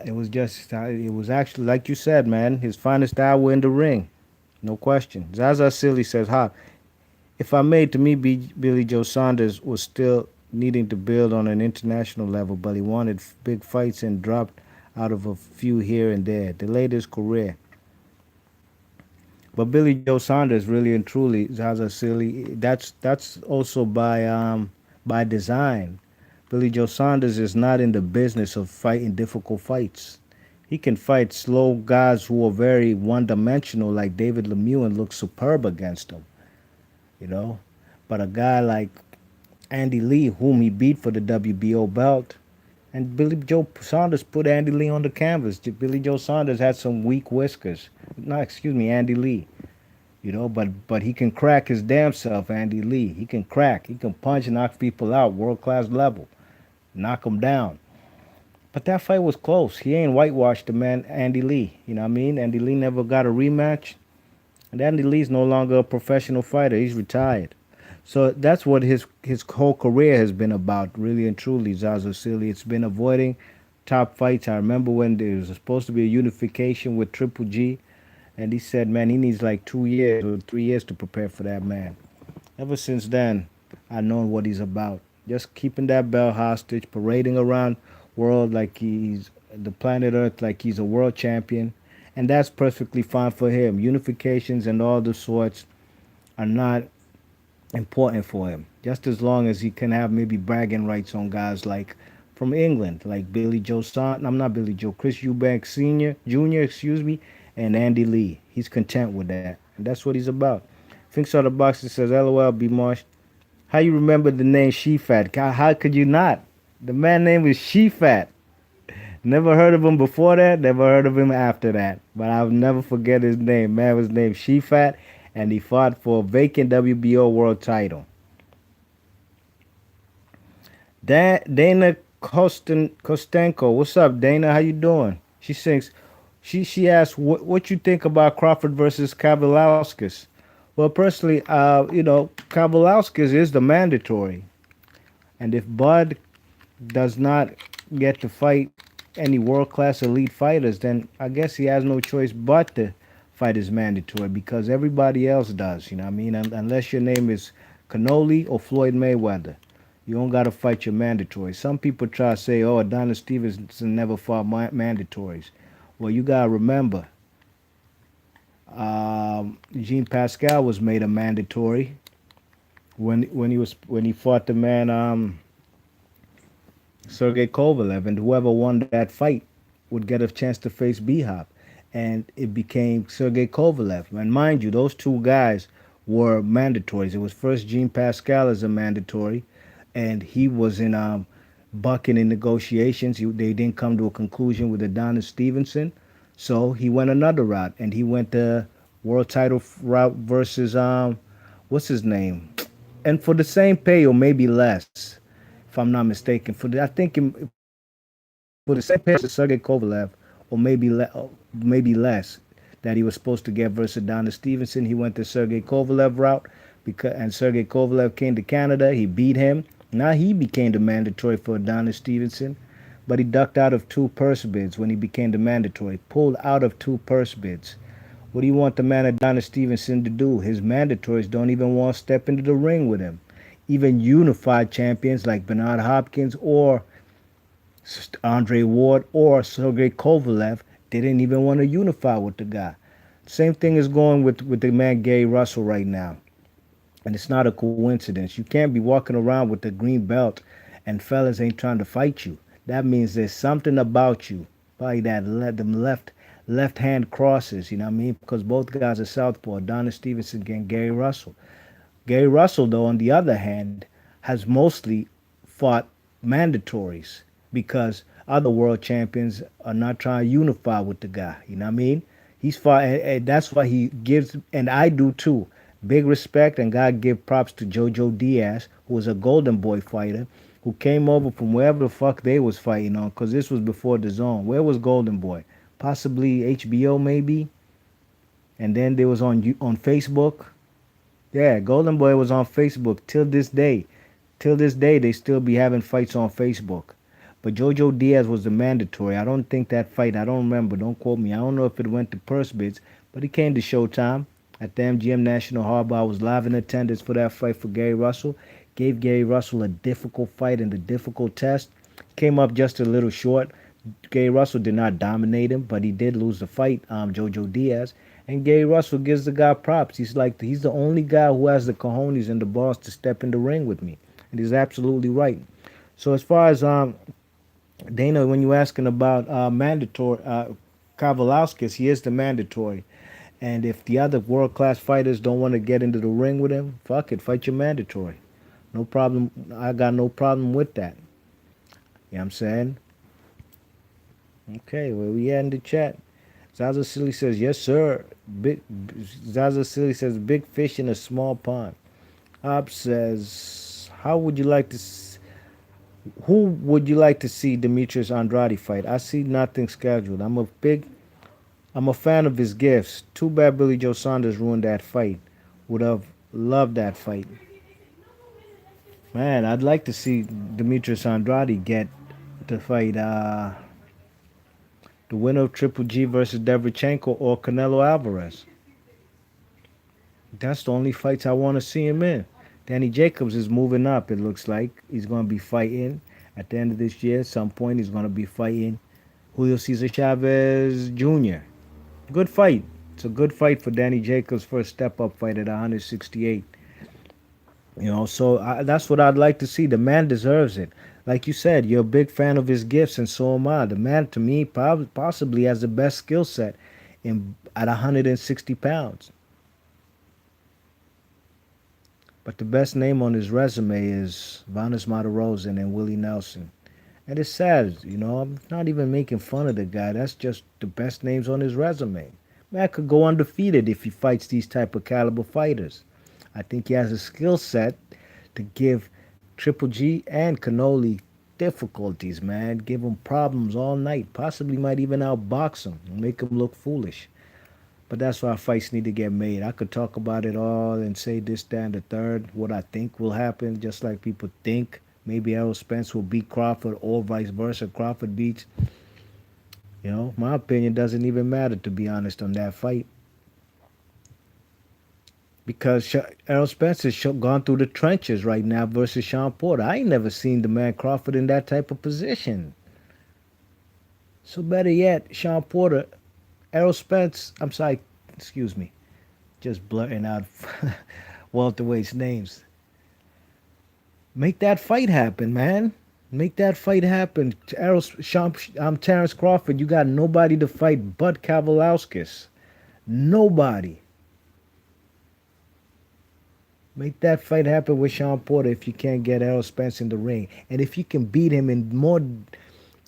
it was actually like you said, man. His finest hour in the ring, no question. Zaza Silly says, "Ha, if I may, to me, Billy Joe Saunders was still needing to build on an international level, but he wanted big fights and dropped out of a few here and there. Delayed his career." But Billy Joe Saunders, really and truly, Zaza Silly, that's also by design. Billy Joe Saunders is not in the business of fighting difficult fights. He can fight slow guys who are very one-dimensional, like David Lemieux, and look superb against them. You know, but a guy like Andy Lee, whom he beat for the WBO belt, and Billy Joe Saunders put Andy Lee on the canvas. Billy Joe Saunders had some weak whiskers. No, excuse me, Andy Lee. But he can crack his damn self, Andy Lee. He can crack. He can punch and knock people out, world class level, knock them down. But that fight was close. He ain't whitewashed the man, Andy Lee. You know what I mean? Andy Lee never got a rematch, and Andy Lee's no longer a professional fighter. He's retired. So that's what his whole career has been about, really and truly, Zaza Silly. It's been avoiding top fights. I remember when there was supposed to be a unification with Triple G, and he said, man, he needs like 2 years or 3 years to prepare for that man. Ever since then, I've known what he's about. Just keeping that belt hostage, parading around world like he's the planet Earth like he's a world champion. And that's perfectly fine for him. Unifications and all the sorts are not important for him. Just as long as he can have maybe bragging rights on guys like from England, like Billy Joe Son. I'm not Billy Joe, Chris Eubanks Senior, Junior, excuse me, and Andy Lee. He's content with that, and that's what he's about. Thinks out the box that says, "LOL, B Marsh. How you remember the name Shefat? God, how could you not? The man name is Shefat. Never heard of him before that. Never heard of him after that. But I'll never forget his name. Man was named Shefat, and he fought for a vacant WBO world title. Dana Kostenko, what's up, Dana? How you doing? She sings. She asked, what you think about Crawford versus Kavalauskas? Well, personally, Kavalauskas is the mandatory, and if Bud does not get to fight any world class elite fighters, then I guess he has no choice but to fight his mandatory because everybody else does. You know what I mean? Unless your name is Cannoli or Floyd Mayweather. You don't gotta fight your mandatory. Some people try to say, "Oh, Adonis Stevenson never fought mandatories." Well, you gotta remember, Jean Pascal was made a mandatory when he fought the man Sergey Kovalev, and whoever won that fight would get a chance to face B Hop, and it became Sergey Kovalev. And mind you, those two guys were mandatories. It was first Jean Pascal as a mandatory, and he was in bucking in negotiations. They didn't come to a conclusion with Adonis Stevenson, so he went another route, and he went the world title route versus what's his name, and for the same pay or maybe less, if I'm not mistaken. I think for the same pay as Sergey Kovalev, or maybe less, that he was supposed to get versus Adonis Stevenson. He went the Sergey Kovalev route and Sergey Kovalev came to Canada. He beat him. Now he became the mandatory for Adonis Stevenson, but he ducked out of two purse bids when he became the mandatory. Pulled out of two purse bids. What do you want the man Adonis Stevenson to do? His mandatories don't even want to step into the ring with him. Even unified champions like Bernard Hopkins or Andre Ward or Sergey Kovalev didn't even want to unify with the guy. Same thing is going with the man Gary Russell right now. And it's not a coincidence. You can't be walking around with the green belt and fellas ain't trying to fight you. That means there's something about you. Probably them left hand crosses, you know what I mean? Because both guys are southpaw, Adonis Stevenson and Gary Russell. Gary Russell, though, on the other hand, has mostly fought mandatories because other world champions are not trying to unify with the guy. You know what I mean? He's fought, and that's why he gives, and I do too, big respect, and God give props to Jojo Diaz, who was a Golden Boy fighter, who came over from wherever the fuck they was fighting on, because this was before the zone. Where was Golden Boy? Possibly HBO, maybe? And then they was on Facebook. Yeah, Golden Boy was on Facebook till this day. Till this day, they still be having fights on Facebook. But Jojo Diaz was the mandatory. I don't think that fight, I don't remember, don't quote me. I don't know if it went to purse bids, but it came to Showtime at the MGM National Harbor. I was live in attendance for that fight for Gary Russell. Gave Gary Russell a difficult fight and a difficult test. Came up just a little short. Gary Russell did not dominate him, but he did lose the fight, Jojo Diaz. And Gary Russell gives the guy props. He's the only guy who has the cojones and the balls to step in the ring with me. And he's absolutely right. So as far as Dana, when you're asking about mandatory Kavalauskas, he is the mandatory. And if the other world class fighters don't want to get into the ring with him, fuck it, fight your mandatory. No problem. I got no problem with that. You know what I'm saying? Okay, where we at in the chat? Zaza Silly says, yes, sir. Zaza Silly says, big fish in a small pond. Ob says, who would you like to see Demetrius Andrade fight? I see nothing scheduled. I'm a fan of his gifts. Too bad Billy Joe Saunders ruined that fight. Would have loved that fight. Man, I'd like to see Demetrius Andrade get to fight the winner of Triple G versus Derevchenko or Canelo Alvarez. That's the only fights I want to see him in. Danny Jacobs is moving up, it looks like. He's going to be fighting at the end of this year. At some point, he's going to be fighting Julio Cesar Chavez Jr. Good fight. It's a good fight for Danny Jacobs' first step-up fight at 168. So that's what I'd like to see. The man deserves it. Like you said, you're a big fan of his gifts, and so am I. The man, to me, possibly has the best skill set at 160 pounds. But the best name on his resume is Vanes Martirosyan and Willie Nelson. And it's sad, I'm not even making fun of the guy. That's just the best names on his resume. Man could go undefeated if he fights these type of caliber fighters. I think he has a skill set to give Triple G and Cannoli difficulties, man. Give him problems all night. Possibly might even outbox him and make him look foolish. But that's why fights need to get made. I could talk about it all and say this, that, and the third, what I think will happen, just like people think. Maybe Errol Spence will beat Crawford or vice versa. Crawford beats. My opinion doesn't even matter, to be honest, on that fight. because Errol Spence has gone through the trenches right now versus Shawn Porter. I ain't never seen the man Crawford in that type of position. So better yet, Shawn Porter, Errol Spence. I'm sorry, excuse me, just blurting out welterweights names. Make that fight happen, man. Make that fight happen. Errol, Sean, I'm Terrence Crawford. You got nobody to fight but Kavalauskas. Nobody. Make that fight happen with Shawn Porter if you can't get Errol Spence in the ring, and if you can beat him in more,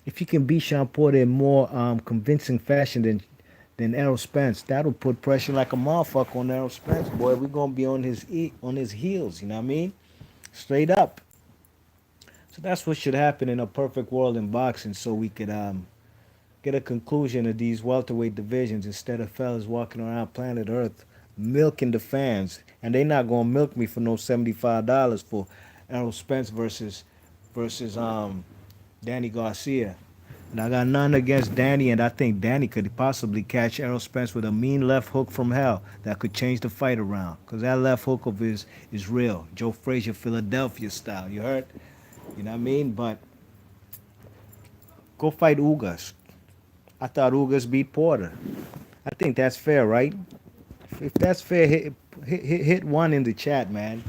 if you can beat Shawn Porter in more convincing fashion than Errol Spence, that'll put pressure like a motherfucker on Errol Spence. Boy, we're gonna be on on his heels. You know what I mean? Straight up. So that's what should happen in a perfect world in boxing, so we could get a conclusion of these welterweight divisions instead of fellas walking around planet Earth milking the fans. And they not gonna milk me for no $75 for Errol Spence versus Danny Garcia. And I got none against Danny, and I think Danny could possibly catch Errol Spence with a mean left hook from hell that could change the fight around. Cause that left hook of his is real, Joe Frazier, Philadelphia style. You heard? You know what I mean? But go fight Ugas. I thought Ugas beat Porter. I think that's fair, right? If that's fair, hit one in the chat, man.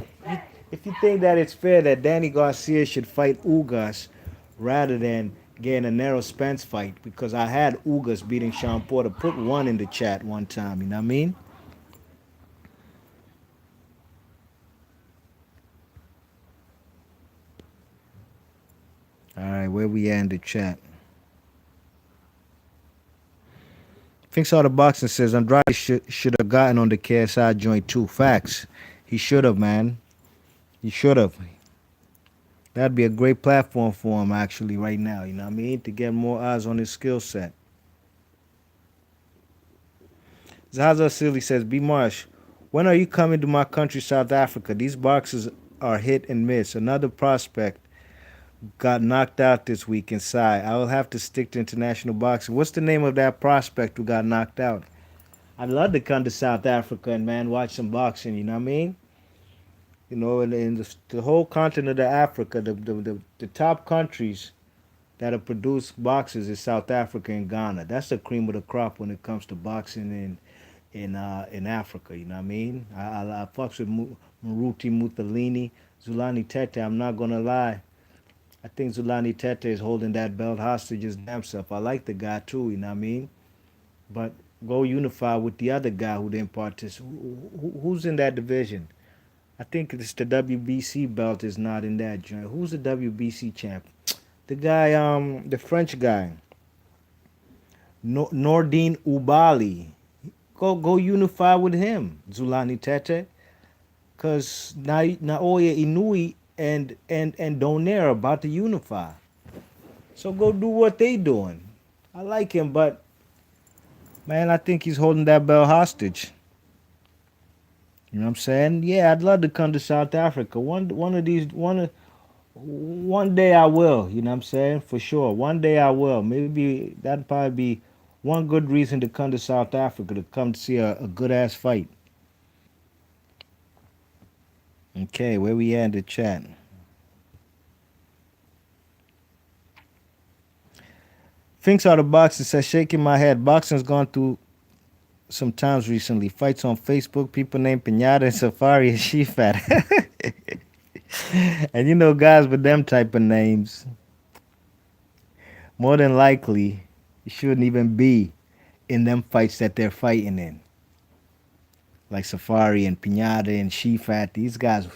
If you think that it's fair that Danny Garcia should fight Ugas rather than getting a narrow Spence fight, because I had Ugas beating Shawn Porter, put one in the chat one time, you know what I mean? All right, where we at in the chat? Thinks all the boxing says Andrade should have gotten on the KSI joint too. Facts. He should have, man. He should have. That'd be a great platform for him, actually, right now. You know what I mean? To get more eyes on his skill set. Zaza Silly says, B. Marsh, when are you coming to my country, South Africa? These boxers are hit and miss. Another prospect got knocked out this week inside. I will have to stick to international boxing. What's the name of that prospect who got knocked out? I'd love to come to South Africa and, man, watch some boxing, you know what I mean? You know, in the whole continent of Africa, the top countries that have produced boxers is South Africa and Ghana. That's the cream of the crop when it comes to boxing in Africa. You know what I mean? I fucks with Maruti Muthalini, Zulani Tete. I'm not gonna lie. I think Zulani Tete is holding that belt hostage his damn self. I like the guy too. You know what I mean? But go unify with the other guy who didn't participate. Who's in that division? I think it's the WBC belt is not in that joint. Who's the WBC champ? The guy, the French guy, Nordine Ubali. Go unify with him, Zulani Tete. Cause Naoya Inoue and Donaire are about to unify. So go do what they doing. I like him, but man, I think he's holding that belt hostage. You know what I'm saying? Yeah, I'd love to come to South Africa. One day I will, you know what I'm saying? For sure. One day I will. Maybe that'd probably be one good reason to come to South Africa, to come to see a good ass fight. Okay, where we at in the chat? Thinks out of boxing says, shaking my head. Boxing's gone through some times recently. Fights on Facebook, people named Pinata and Safari and Shefat. And you know, guys with them type of names, more than likely, you shouldn't even be in them fights that they're fighting in. Like Safari and Pinata and Shefat, these guys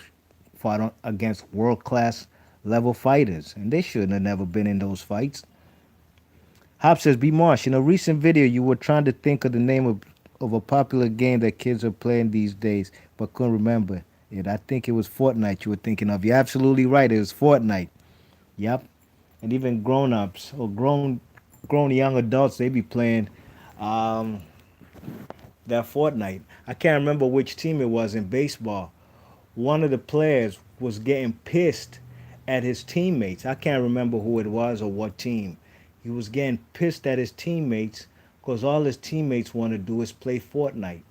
fought against world class level fighters, and they shouldn't have never been in those fights. Hop says, B. Marsh, in a recent video, you were trying to think of the name of a popular game that kids are playing these days, but couldn't remember it. I think it was Fortnite you were thinking of. You're absolutely right. It was Fortnite. Yep. And even grown-ups or grown young adults, they be playing um, that Fortnite. I can't remember which team it was in baseball. One of the players was getting pissed at his teammates. I can't remember who it was or what team. He was getting pissed at his teammates because all his teammates want to do is play Fortnite.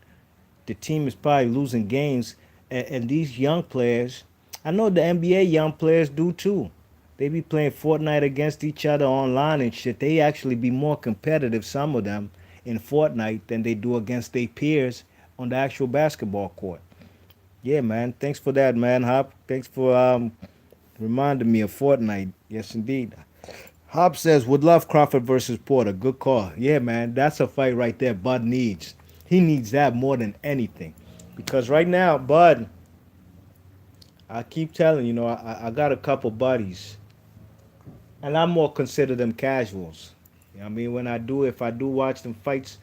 the team is probably losing games, and these young players, I know the NBA young players do too. They be playing Fortnite against each other online and shit. They actually be more competitive, some of them, in Fortnite than they do against their peers on the actual basketball court. Yeah, man. Thanks for that, man. Hop. Thanks for reminding me of Fortnite. Yes, indeed. Hop says, would love Crawford versus Porter. Good call. Yeah, man. That's a fight right there Bud needs. He needs that more than anything. Because right now, Bud, I keep telling you know, I got a couple buddies, and I more consider them casuals. You know what I mean? If I do watch them fights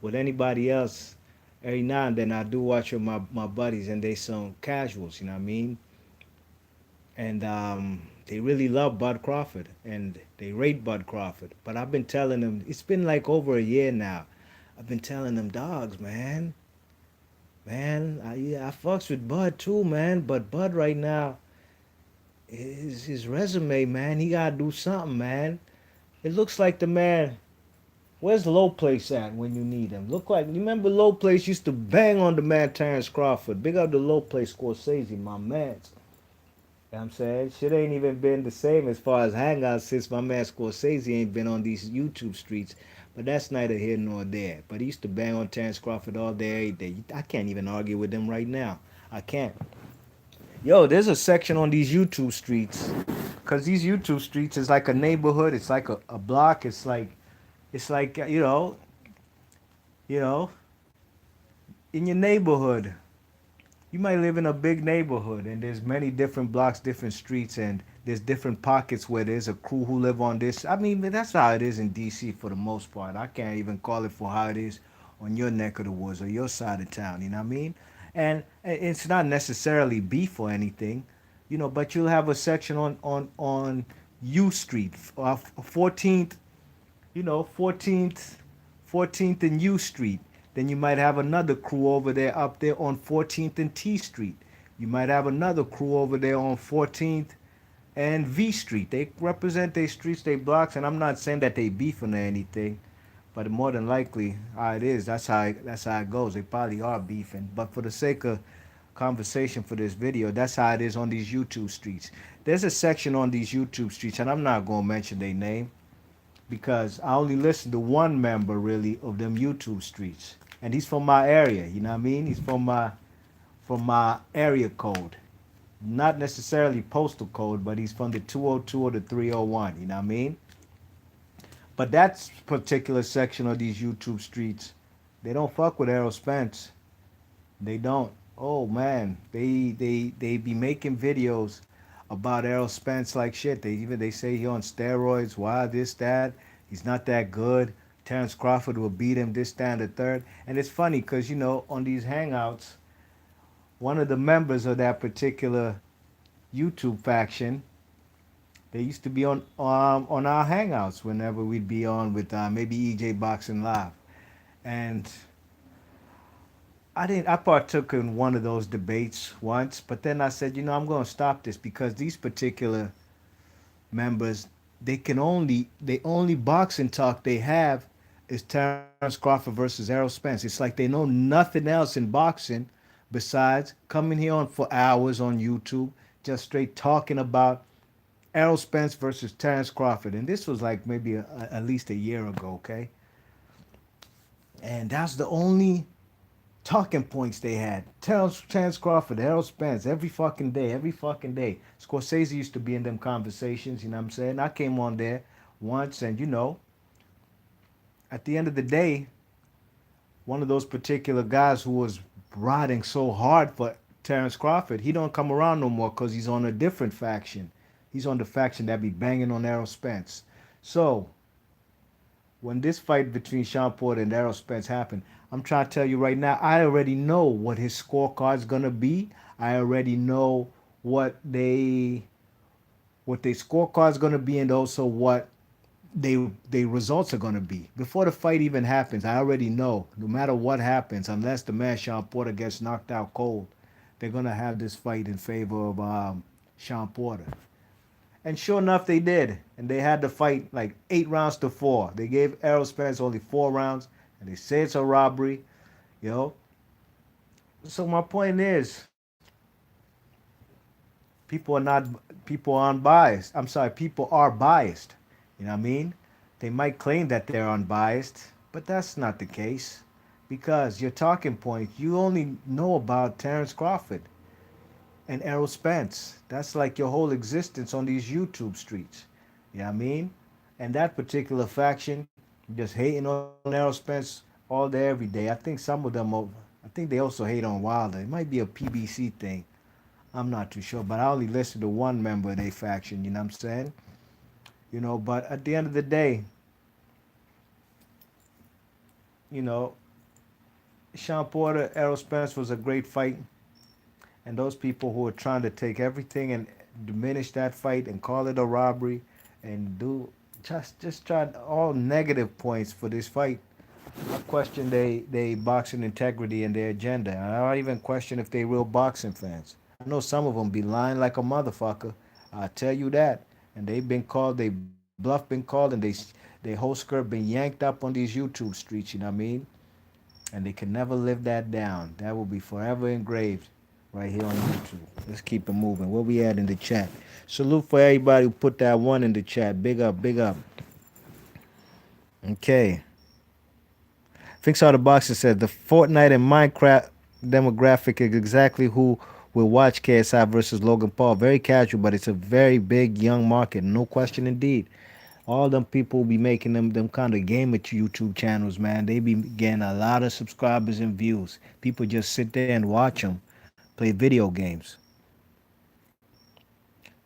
with anybody else, every now and then I do watch with my buddies, and they some casuals. You know what I mean? And they really love Bud Crawford, and they rate Bud Crawford. But I've been telling them, it's been like over a year now. I've been telling them, dogs, man, I fucks with Bud too, man. But Bud right now, his resume, man, he gotta do something, man. It looks like the man. Where's Low Place at when you need him? Look like you remember Low Place used to bang on the man Terrence Crawford. Big up the Low Place Scorsese, my man. You know what I'm saying? Shit ain't even been the same as far as hangouts since my man Scorsese ain't been on these YouTube streets. But that's neither here nor there. But he used to bang on Terrence Crawford all day, every day. I can't even argue with him right now. I can't. Yo, there's a section on these YouTube streets. Cause these YouTube streets is like a neighborhood. It's like a block. It's like you know, in your neighborhood. You might live in a big neighborhood and there's many different blocks, different streets, and there's different pockets where there's a crew who live on this. I mean, that's how it is in DC for the most part. I can't even call it for how it is on your neck of the woods or your side of town, you know what I mean? And it's not necessarily beef or anything, but you'll have a section on U Street, 14th, 14th and U Street. Then you might have another crew over there up there on 14th and T Street. You might have another crew over there on 14th and V Street. They represent their streets, their blocks, and I'm not saying that they beefing or anything, but more than likely, how it is, that's how it goes. They probably are beefing, but for the sake of conversation for this video, that's how it is on these YouTube streets. There's a section on these YouTube streets, and I'm not gonna mention their name because I only listen to one member really of them YouTube streets, and he's from my area. You know what I mean? He's from my area code, not necessarily postal code, but he's from the 202 or the 301. You know what I mean? But that particular section of these YouTube streets, they don't fuck with Errol Spence. They don't. Oh man, they be making videos about Errol Spence like shit. They say he on steroids. Why this that? He's not that good. Terrence Crawford will beat him. This that and the third. And it's funny because on these hangouts, one of the members of that particular YouTube faction, they used to be on our hangouts whenever we'd be on with maybe EJ Boxing Live, and I partook in one of those debates once, but then I said, I'm going to stop this because these particular members, they only boxing talk they have is Terrence Crawford versus Errol Spence. It's like they know nothing else in boxing besides coming here on for hours on YouTube, just straight talking about Errol Spence versus Terrence Crawford. And this was like maybe at least a year ago, okay? And that's the only talking points they had. Terrence Crawford, Errol Spence, every fucking day, every fucking day. Scorsese used to be in them conversations, you know what I'm saying? I came on there once, and at the end of the day, one of those particular guys who was riding so hard for Terrence Crawford, he don't come around no more because he's on a different faction. He's on the faction that be banging on Errol Spence. So, when this fight between Shawn Porter and Errol Spence happened, I'm trying to tell you right now, I already know what his scorecard's gonna be. I already know what their scorecard's gonna be, and also what they results are gonna be. Before the fight even happens, I already know. No matter what happens, unless the man Shawn Porter gets knocked out cold, they're gonna have this fight in favor of Shawn Porter. And sure enough, they did. And they had the fight like 8 rounds to 4. They gave Errol Spence only 4 rounds, and they say it's a robbery, you know. So my point is, people are not people are unbiased. I'm sorry, people are biased. You know what I mean? They might claim that they're unbiased, but that's not the case. Because your talking point, you only know about Terrence Crawford and Errol Spence. That's like your whole existence on these YouTube streets. You know what I mean? And that particular faction, just hating on Errol Spence all day, every day. I think some of them, I think they also hate on Wilder. It might be a PBC thing. I'm not too sure, but I only listen to one member of their faction. You know what I'm saying? You know, but at the end of the day, you know, Sean Porter, Errol Spence was a great fight, and those people who are trying to take everything and diminish that fight and call it a robbery and do just try all negative points for this fight. I question they boxing integrity and their agenda. And I don't even question if they real boxing fans. I know some of them be lying like a motherfucker. I tell you that. And they've been called, they bluff been called, and they whole skirt been yanked up on these YouTube streets. You know what I mean? And they can never live that down. That will be forever engraved right here on YouTube. Let's keep it moving. Where we at in the chat? Salute for everybody who put that one in the chat. Big up, big up. Okay. Fix Out the Boxer said the Fortnite and Minecraft demographic is exactly who will watch KSI versus Logan Paul. Very casual, but it's a very big young market. No question indeed. All them people be making them kind of gamer YouTube channels, man. They be getting a lot of subscribers and views. People just sit there and watch them play video games.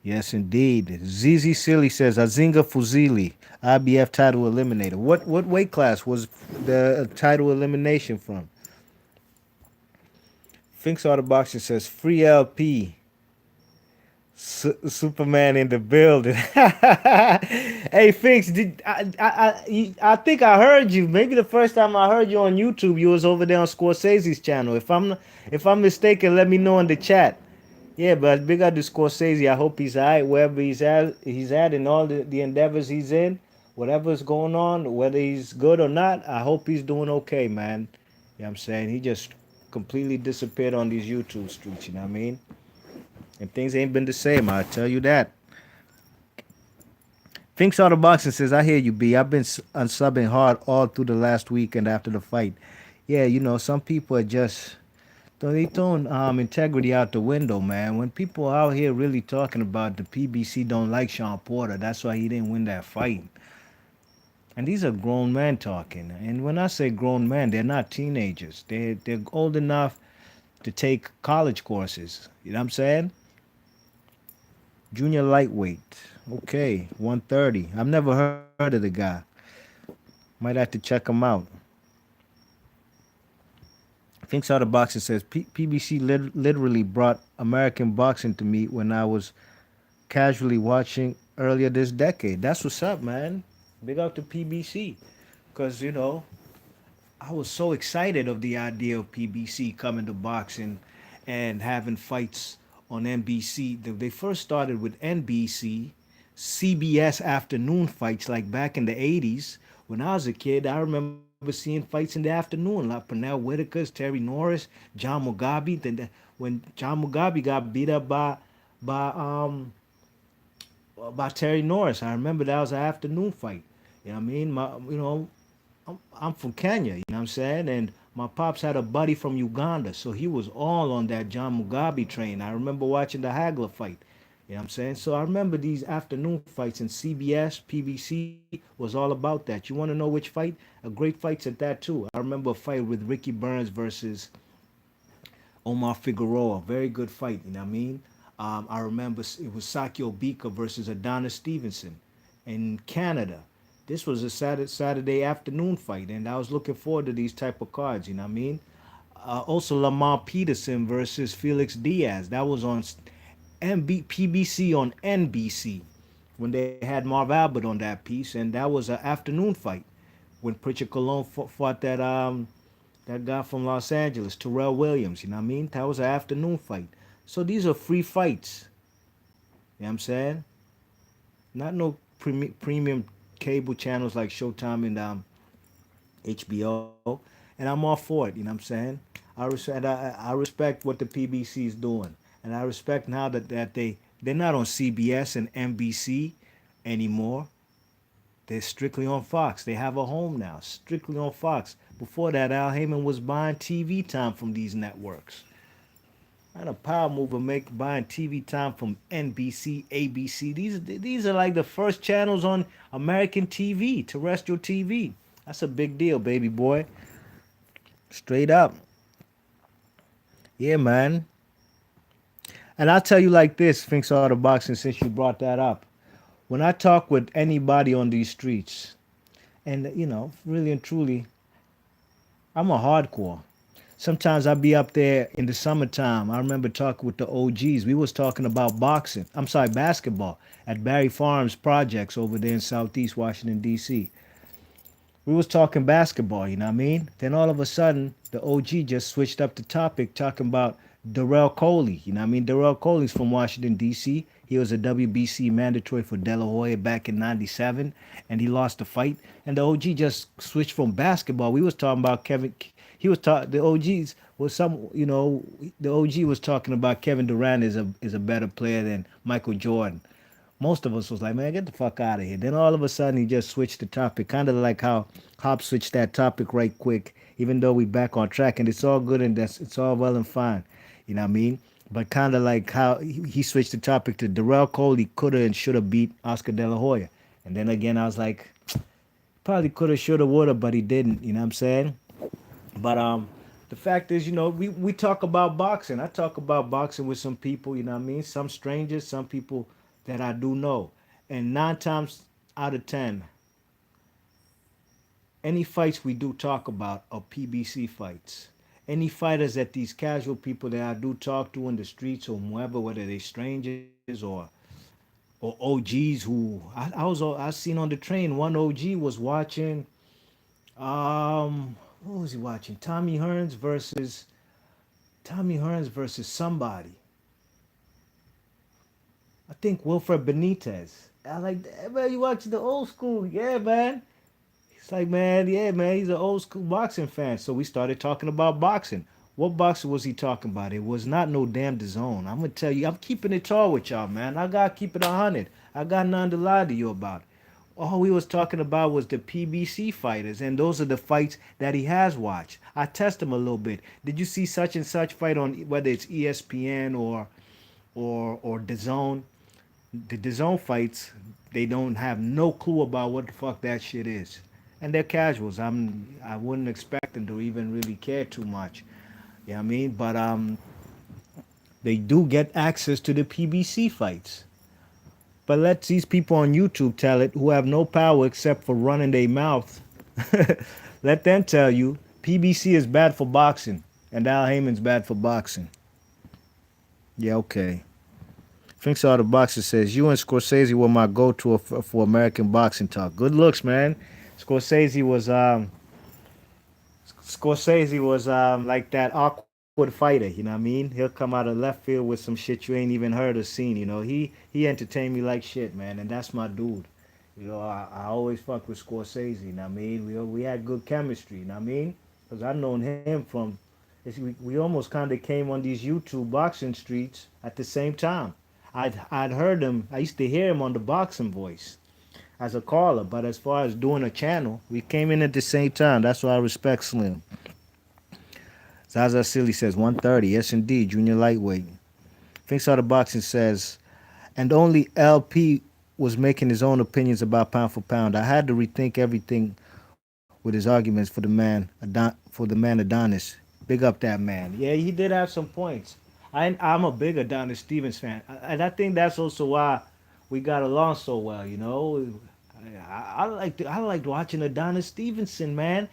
Yes, indeed. ZZ Silly says Azinga Fuzili, IBF title eliminator. What weight class was the title elimination from? Finks Auto Boxing says free LP. Superman in the building. Hey, Finks, I think I heard you. Maybe the first time I heard you on YouTube, you was over there on Scorsese's channel. If I'm mistaken, let me know in the chat. Yeah, but big up to Scorsese. I hope he's alright wherever he's at in all the endeavors he's in. Whatever's going on, whether he's good or not, I hope he's doing okay, man. You know what I'm saying? He just completely disappeared on these YouTube streets, you know what I mean? And things ain't been the same, I tell you that. Finks Auto Boxing says, I hear you, B. I've been unsubbing hard all through the last week and after the fight. Yeah, some people are just they throwing integrity out the window, man. When people out here really talking about the PBC don't like Sean Porter, that's why he didn't win that fight. And these are grown men talking. And when I say grown men, they're not teenagers. They're old enough to take college courses. You know what I'm saying? Junior lightweight. Okay, 130. I've never heard of the guy. Might have to check him out. Thinks Out of Boxing says PBC literally brought American boxing to me when I was casually watching earlier this decade. That's what's up, man. Big up to PBC. Because, I was so excited of the idea of PBC coming to boxing and having fights on NBC. They first started with NBC, CBS afternoon fights like back in the 80s. When I was a kid, I remember seeing fights in the afternoon, like Pernell Whitaker's, Terry Norris, John Mugabe. When John Mugabe got beat up by Terry Norris, I remember that was an afternoon fight. You know what I mean? I'm from Kenya, you know what I'm saying? And my pops had a buddy from Uganda, so he was all on that John Mugabe train. I remember watching the Hagler fight. You know what I'm saying? So I remember these afternoon fights in CBS, PBC was all about that. You want to know which fight? A great fights at that too. I remember a fight with Ricky Burns versus Omar Figueroa. Very good fight, you know what I mean? I remember it was Sakio Bika versus Adonis Stevenson in Canada. This was a Saturday afternoon fight, and I was looking forward to these type of cards, you know what I mean? Also, Lamar Peterson versus Felix Diaz. That was on PBC on NBC when they had Marv Albert on that piece, and that was an afternoon fight when Pritchard Colon fought that guy from Los Angeles, Terrell Williams. You know what I mean? That was an afternoon fight. So these are free fights. You know what I'm saying? Not no premium cable channels like Showtime and HBO. And I'm all for it. You know what I'm saying? I respect what the PBC is doing, and I respect now that they're not on CBS and NBC anymore. They're strictly on Fox. They have a home now, strictly on Fox. Before that, Al Heyman was buying TV time from these networks. Not a power mover make buying TV time from NBC, ABC. These are like the first channels on American TV, terrestrial TV. That's a big deal, baby boy. Straight up. Yeah, man. And I'll tell you like this, thinks all the boxing, since you brought that up. When I talk with anybody on these streets, and really and truly, I'm a hardcore. Sometimes I'd be up there in the summertime. I remember talking with the OGs. We was talking about boxing. I'm sorry, basketball at Barry Farms Projects over there in Southeast Washington D.C. We was talking basketball, you know what I mean? Then all of a sudden, the OG just switched up the topic, talking about Darrell Coley. You know what I mean? Darrell Coley's from Washington, D.C. He was a WBC mandatory for De La Hoya back in 97, and he lost the fight. And the OG just switched from basketball. We was talking about Kevin. He was talking, the OGs was the OG was talking about Kevin Durant is a better player than Michael Jordan. Most of us was like, man, get the fuck out of here. Then all of a sudden he just switched the topic, kind of like how Hop switched that topic right quick, even though we back on track and it's all good and it's all well and fine, you know what I mean? But kind of like how he switched the topic to Darrell Coley coulda and shoulda beat Oscar De La Hoya, and then again I was like, probably coulda, shoulda, woulda, but he didn't. You know what I'm saying? But the fact is, we talk about boxing. I talk about boxing with some people, you know what I mean? Some strangers, some people that I do know. And 9 times out of 10, any fights we do talk about are PBC fights. Any fighters that these casual people that I do talk to in the streets or whoever, whether they strangers or OGs who I seen on the train. One OG was watching what was he watching? Tommy Hearns versus somebody. I think Wilfred Benitez. I like that, man. You watching the old school, yeah, man. He's like, man, yeah, man. He's an old school boxing fan. So we started talking about boxing. What boxing was he talking about? It was not no damn the zone. I'm gonna tell you, I'm keeping it tall with y'all, man. I gotta keep it 100. I got nothing to lie to you about. All we was talking about was the PBC fighters, and those are the fights that he has watched. I test him a little bit. Did you see such and such fight on whether it's ESPN or the Zone? The zone fights, they don't have no clue about what the fuck that shit is, and they're casuals. I wouldn't expect them to even really care too much. You know what I mean? But they do get access to the PBC fights. But let these people on YouTube tell it who have no power except for running their mouth. Let them tell you PBC is bad for boxing and Al Heyman's bad for boxing. Yeah, okay. Thinks all the boxer says you and Scorsese were my go-to for American boxing talk. Good looks, man. Scorsese was like that awkward fighter. You know what I mean? He'll come out of left field with some shit you ain't even heard or seen. He entertained me like shit, man, and that's my dude. I always fuck with Scorsese. You know what I mean? We had good chemistry. You know what I mean? Because I known him from. We almost kind of came on these YouTube boxing streets at the same time. I'd heard him. I used to hear him on the Boxing Voice as a caller, but as far as doing a channel, we came in at the same time. That's why I respect Slim. Zaza Silly says 130. Yes, indeed, junior lightweight. Thinks Out of Boxing says, and only LP was making his own opinions about pound for pound. I had to rethink everything with his arguments for the man Adonis. Big up that man. Yeah, he did have some points. I'm a big Adonis Stevens fan, and I think that's also why we got along so well. I liked watching Adonis Stevenson, man.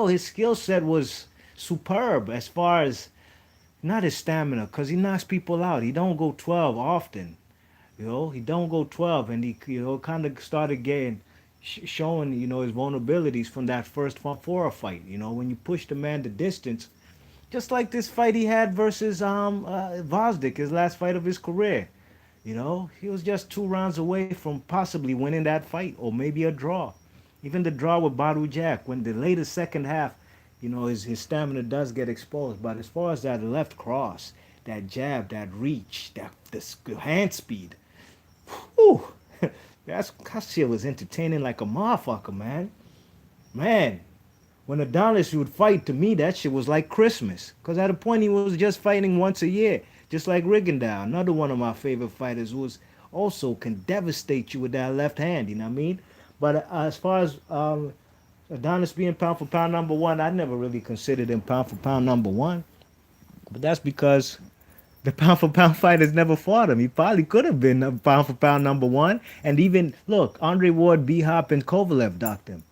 His skill set was superb as far as not his stamina, cause he knocks people out. He don't go 12 often. He don't go 12, and he kind of started getting showing his vulnerabilities from that first four fight. When you push the man the distance, just like this fight he had versus Vosdick, his last fight of his career. He was just 2 rounds away from possibly winning that fight or maybe a draw. Even the draw with Badu Jack when the later second half his stamina does get exposed. But as far as that left cross, that jab, that reach, the hand speed, whew, that shit was entertaining like a motherfucker, man. Man, when Adonis would fight, to me, that shit was like Christmas. Because at a point, he was just fighting once a year. Just like Rigondeaux, another one of my favorite fighters who was also can devastate you with that left hand, you know what I mean? But as far as Adonis being pound for pound number one, I never really considered him pound for pound number one. But that's because the pound for pound fighters never fought him. He probably could have been a pound for pound number one. And even, look, Andre Ward, B Hop, and Kovalev docked him.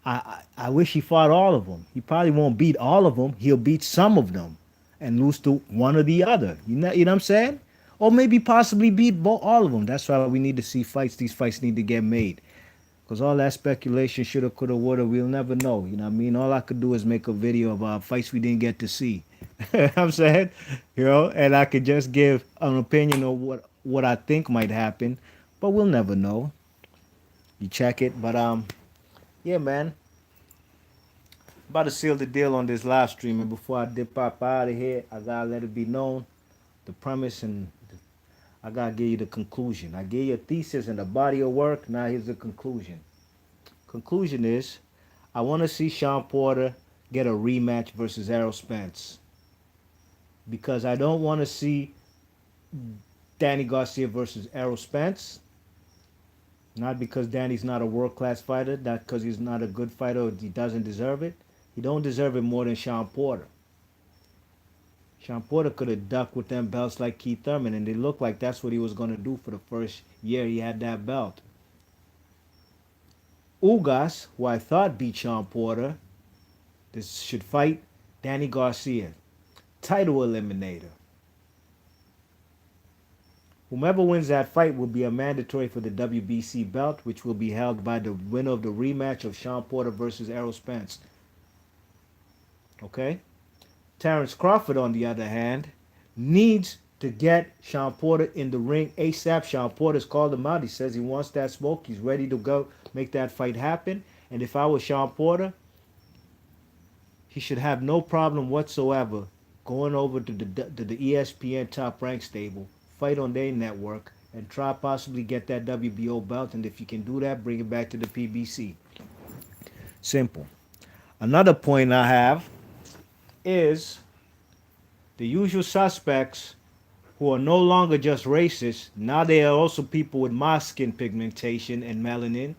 I wish he fought all of them. He probably won't beat all of them. He'll beat some of them and lose to one or the other. You know what I'm saying? Or maybe possibly beat all of them. That's why we need to see fights. These fights need to get made. Because all that speculation, shoulda, coulda, woulda, we'll never know. You know what I mean? All I could do is make a video of fights we didn't get to see. You know what I'm saying? And I could just give an opinion of what I think might happen. But we'll never know. You check it. But yeah, man. About to seal the deal on this live stream, and before I dip up out of here, I gotta let it be known the premise, and I gotta give you the conclusion. I gave you a thesis and a body of work. Now here's the conclusion. Conclusion is, I want to see Shawn Porter get a rematch versus Errol Spence, because I don't want to see Danny Garcia versus Errol Spence. Not because Danny's not a world-class fighter, not because he's not a good fighter or he doesn't deserve it. He don't deserve it more than Shawn Porter. Shawn Porter could have ducked with them belts like Keith Thurman, and it looked like that's what he was going to do for the first year he had that belt. Ugas, who I thought beat Shawn Porter, this should fight Danny Garcia. Title eliminator. Whomever wins that fight will be a mandatory for the WBC belt, which will be held by the winner of the rematch of Shawn Porter versus Errol Spence. Okay? Terrence Crawford, on the other hand, needs to get Shawn Porter in the ring ASAP. Shawn Porter's called him out. He says he wants that smoke. He's ready to go make that fight happen. And if I was Shawn Porter, he should have no problem whatsoever going over to the ESPN Top Rank stable, fight on their network, and try possibly get that WBO belt. And if you can do that, bring it back to the PBC. Simple. Another point I have is the usual suspects who are no longer just racist. Now they are also people with my skin pigmentation and melanin.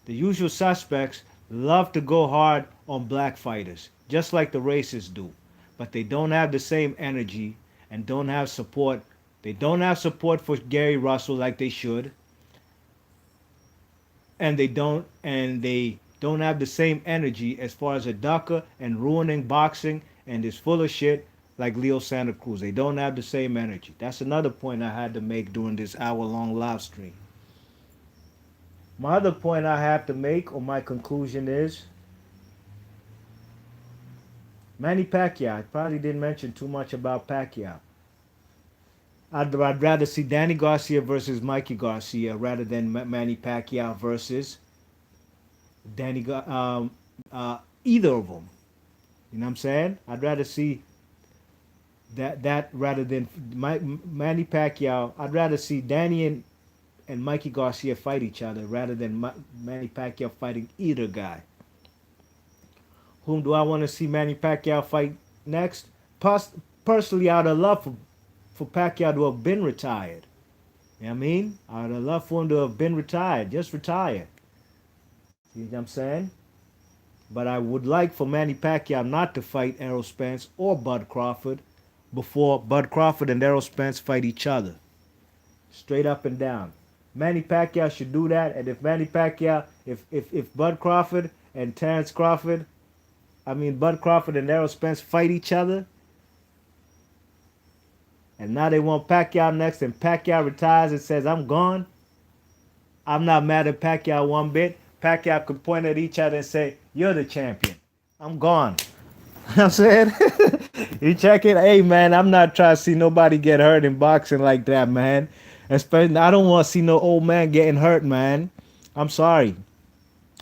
The usual suspects love to go hard on black fighters, just like the racists do. But they don't have the same energy and don't have support. They don't have support for Gary Russell like they should. And they don't have the same energy as far as a ducker and ruining boxing and is full of shit like Leo Santa Cruz. They don't have the same energy. That's another point I had to make during this hour-long live stream. My other point I have to make, or my conclusion, is Manny Pacquiao. I probably didn't mention too much about Pacquiao. I'd rather see Danny Garcia versus Mikey Garcia rather than Manny Pacquiao versus either of them. You know what I'm saying? I'd rather see that rather than Manny Pacquiao. I'd rather see Danny and Mikey Garcia fight each other rather than Manny Pacquiao fighting either guy. Whom do I want to see Manny Pacquiao fight next? Personally, I'd have loved for Pacquiao to have been retired. You know what I mean? I'd have loved for him to have been retired. Just retire. You know what I'm saying? But I would like for Manny Pacquiao not to fight Errol Spence or Bud Crawford before Bud Crawford and Errol Spence fight each other. Straight up and down. Manny Pacquiao should do that. And if Manny Pacquiao, if Bud Crawford and Bud Crawford and Errol Spence fight each other, and now they want Pacquiao next, and Pacquiao retires and says, I'm gone, I'm not mad at Pacquiao one bit. Pacquiao could point at each other and say, you're the champion. I'm gone. You know what I'm saying? You check it? Hey, man, I'm not trying to see nobody get hurt in boxing like that, man. Especially, I don't want to see no old man getting hurt, man. I'm sorry.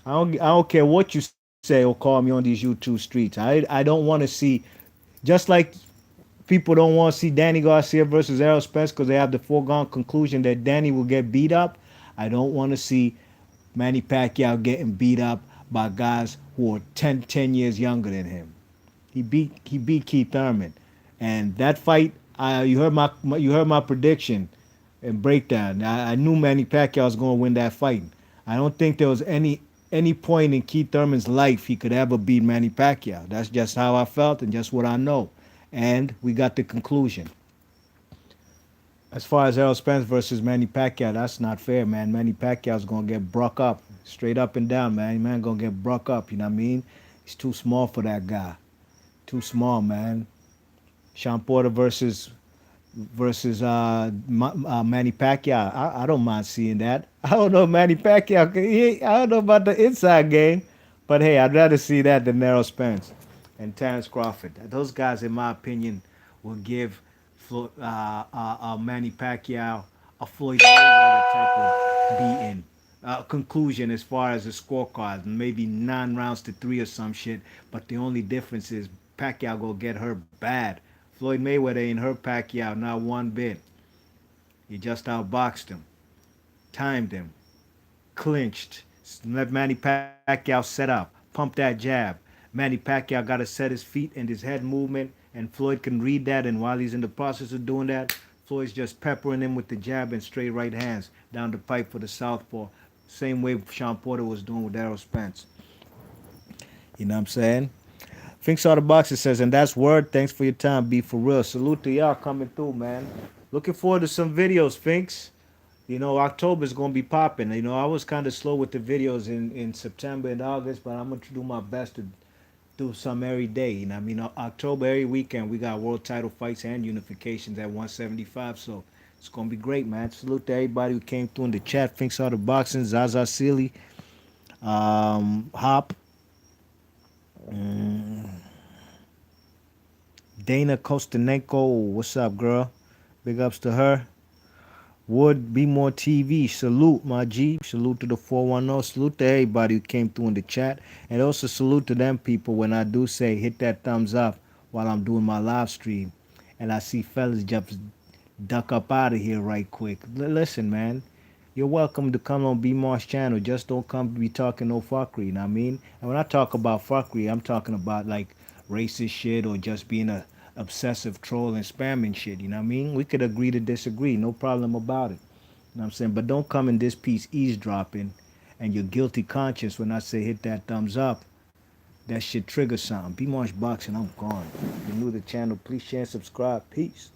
I don't care what you say. say or call me on these YouTube streets. I don't want to see, just like people don't want to see Danny Garcia versus Errol Spence because they have the foregone conclusion that Danny will get beat up. I don't want to see Manny Pacquiao getting beat up by guys who are 10 years younger than him. He beat Keith Thurman, and that fight. You heard my prediction and breakdown. I knew Manny Pacquiao was going to win that fight. I don't think there was any point in Keith Thurman's life he could ever beat Manny Pacquiao. That's just how I felt and just what I know. And we got the conclusion. As far as Errol Spence versus Manny Pacquiao, that's not fair, man. Manny Pacquiao's gonna get bruck up, straight up and down, man. Man gonna get bruck up. You know what I mean? He's too small for that guy. Too small, man. Shawn Porter versus Manny Pacquiao. I don't mind seeing that. I don't know Manny Pacquiao. I don't know about the inside game, but hey, I'd rather see that than Errol Spence and Terrence Crawford. Those guys, in my opinion, will give Manny Pacquiao a Floyd Mayweather type of beating. Conclusion as far as the scorecard, maybe 9 rounds to 3 or some shit. But the only difference is Pacquiao go get hurt bad. Floyd Mayweather ain't hurt Pacquiao not one bit. He just outboxed him, timed him, clinched, let Manny Pacquiao set up, pump that jab. Manny Pacquiao got to set his feet and his head movement, and Floyd can read that. And while he's in the process of doing that, Floyd's just peppering him with the jab and straight right hands down the pipe for the southpaw. Same way Shawn Porter was doing with Errol Spence. You know what I'm saying? Finks out the boxer says, and that's word. Thanks for your time. Be for real. Salute to y'all coming through, man. Looking forward to some videos, Finks. You know, October's gonna be popping. You know, I was kind of slow with the videos in September and August, but I'm gonna do my best to do some every day. You know, I mean, October every weekend we got world title fights and unifications at 175. So it's gonna be great, man. Salute to everybody who came through in the chat. Thanks all the boxing, Zaza Sealy, Hop, mm, Dana Kostanenko. What's up, girl? Big ups to her. Would Be More TV. Salute, my G. Salute to the 410. Salute to everybody who came through in the chat. And also salute to them people when I do say hit that thumbs up while I'm doing my live stream. And I see fellas just duck up out of here right quick. Listen, man. You're welcome to come on B Mar's channel. Just don't come be talking no fuckery, you know what I mean? And when I talk about fuckery, I'm talking about like racist shit or just being a obsessive troll and spamming shit, you know what I mean? We could agree to disagree, no problem about it. You know what I'm saying? But don't come in this piece eavesdropping and your guilty conscience when I say hit that thumbs up. That shit triggers something. B Marsh Boxing, I'm gone. If you're new to the channel, please share and subscribe. Peace.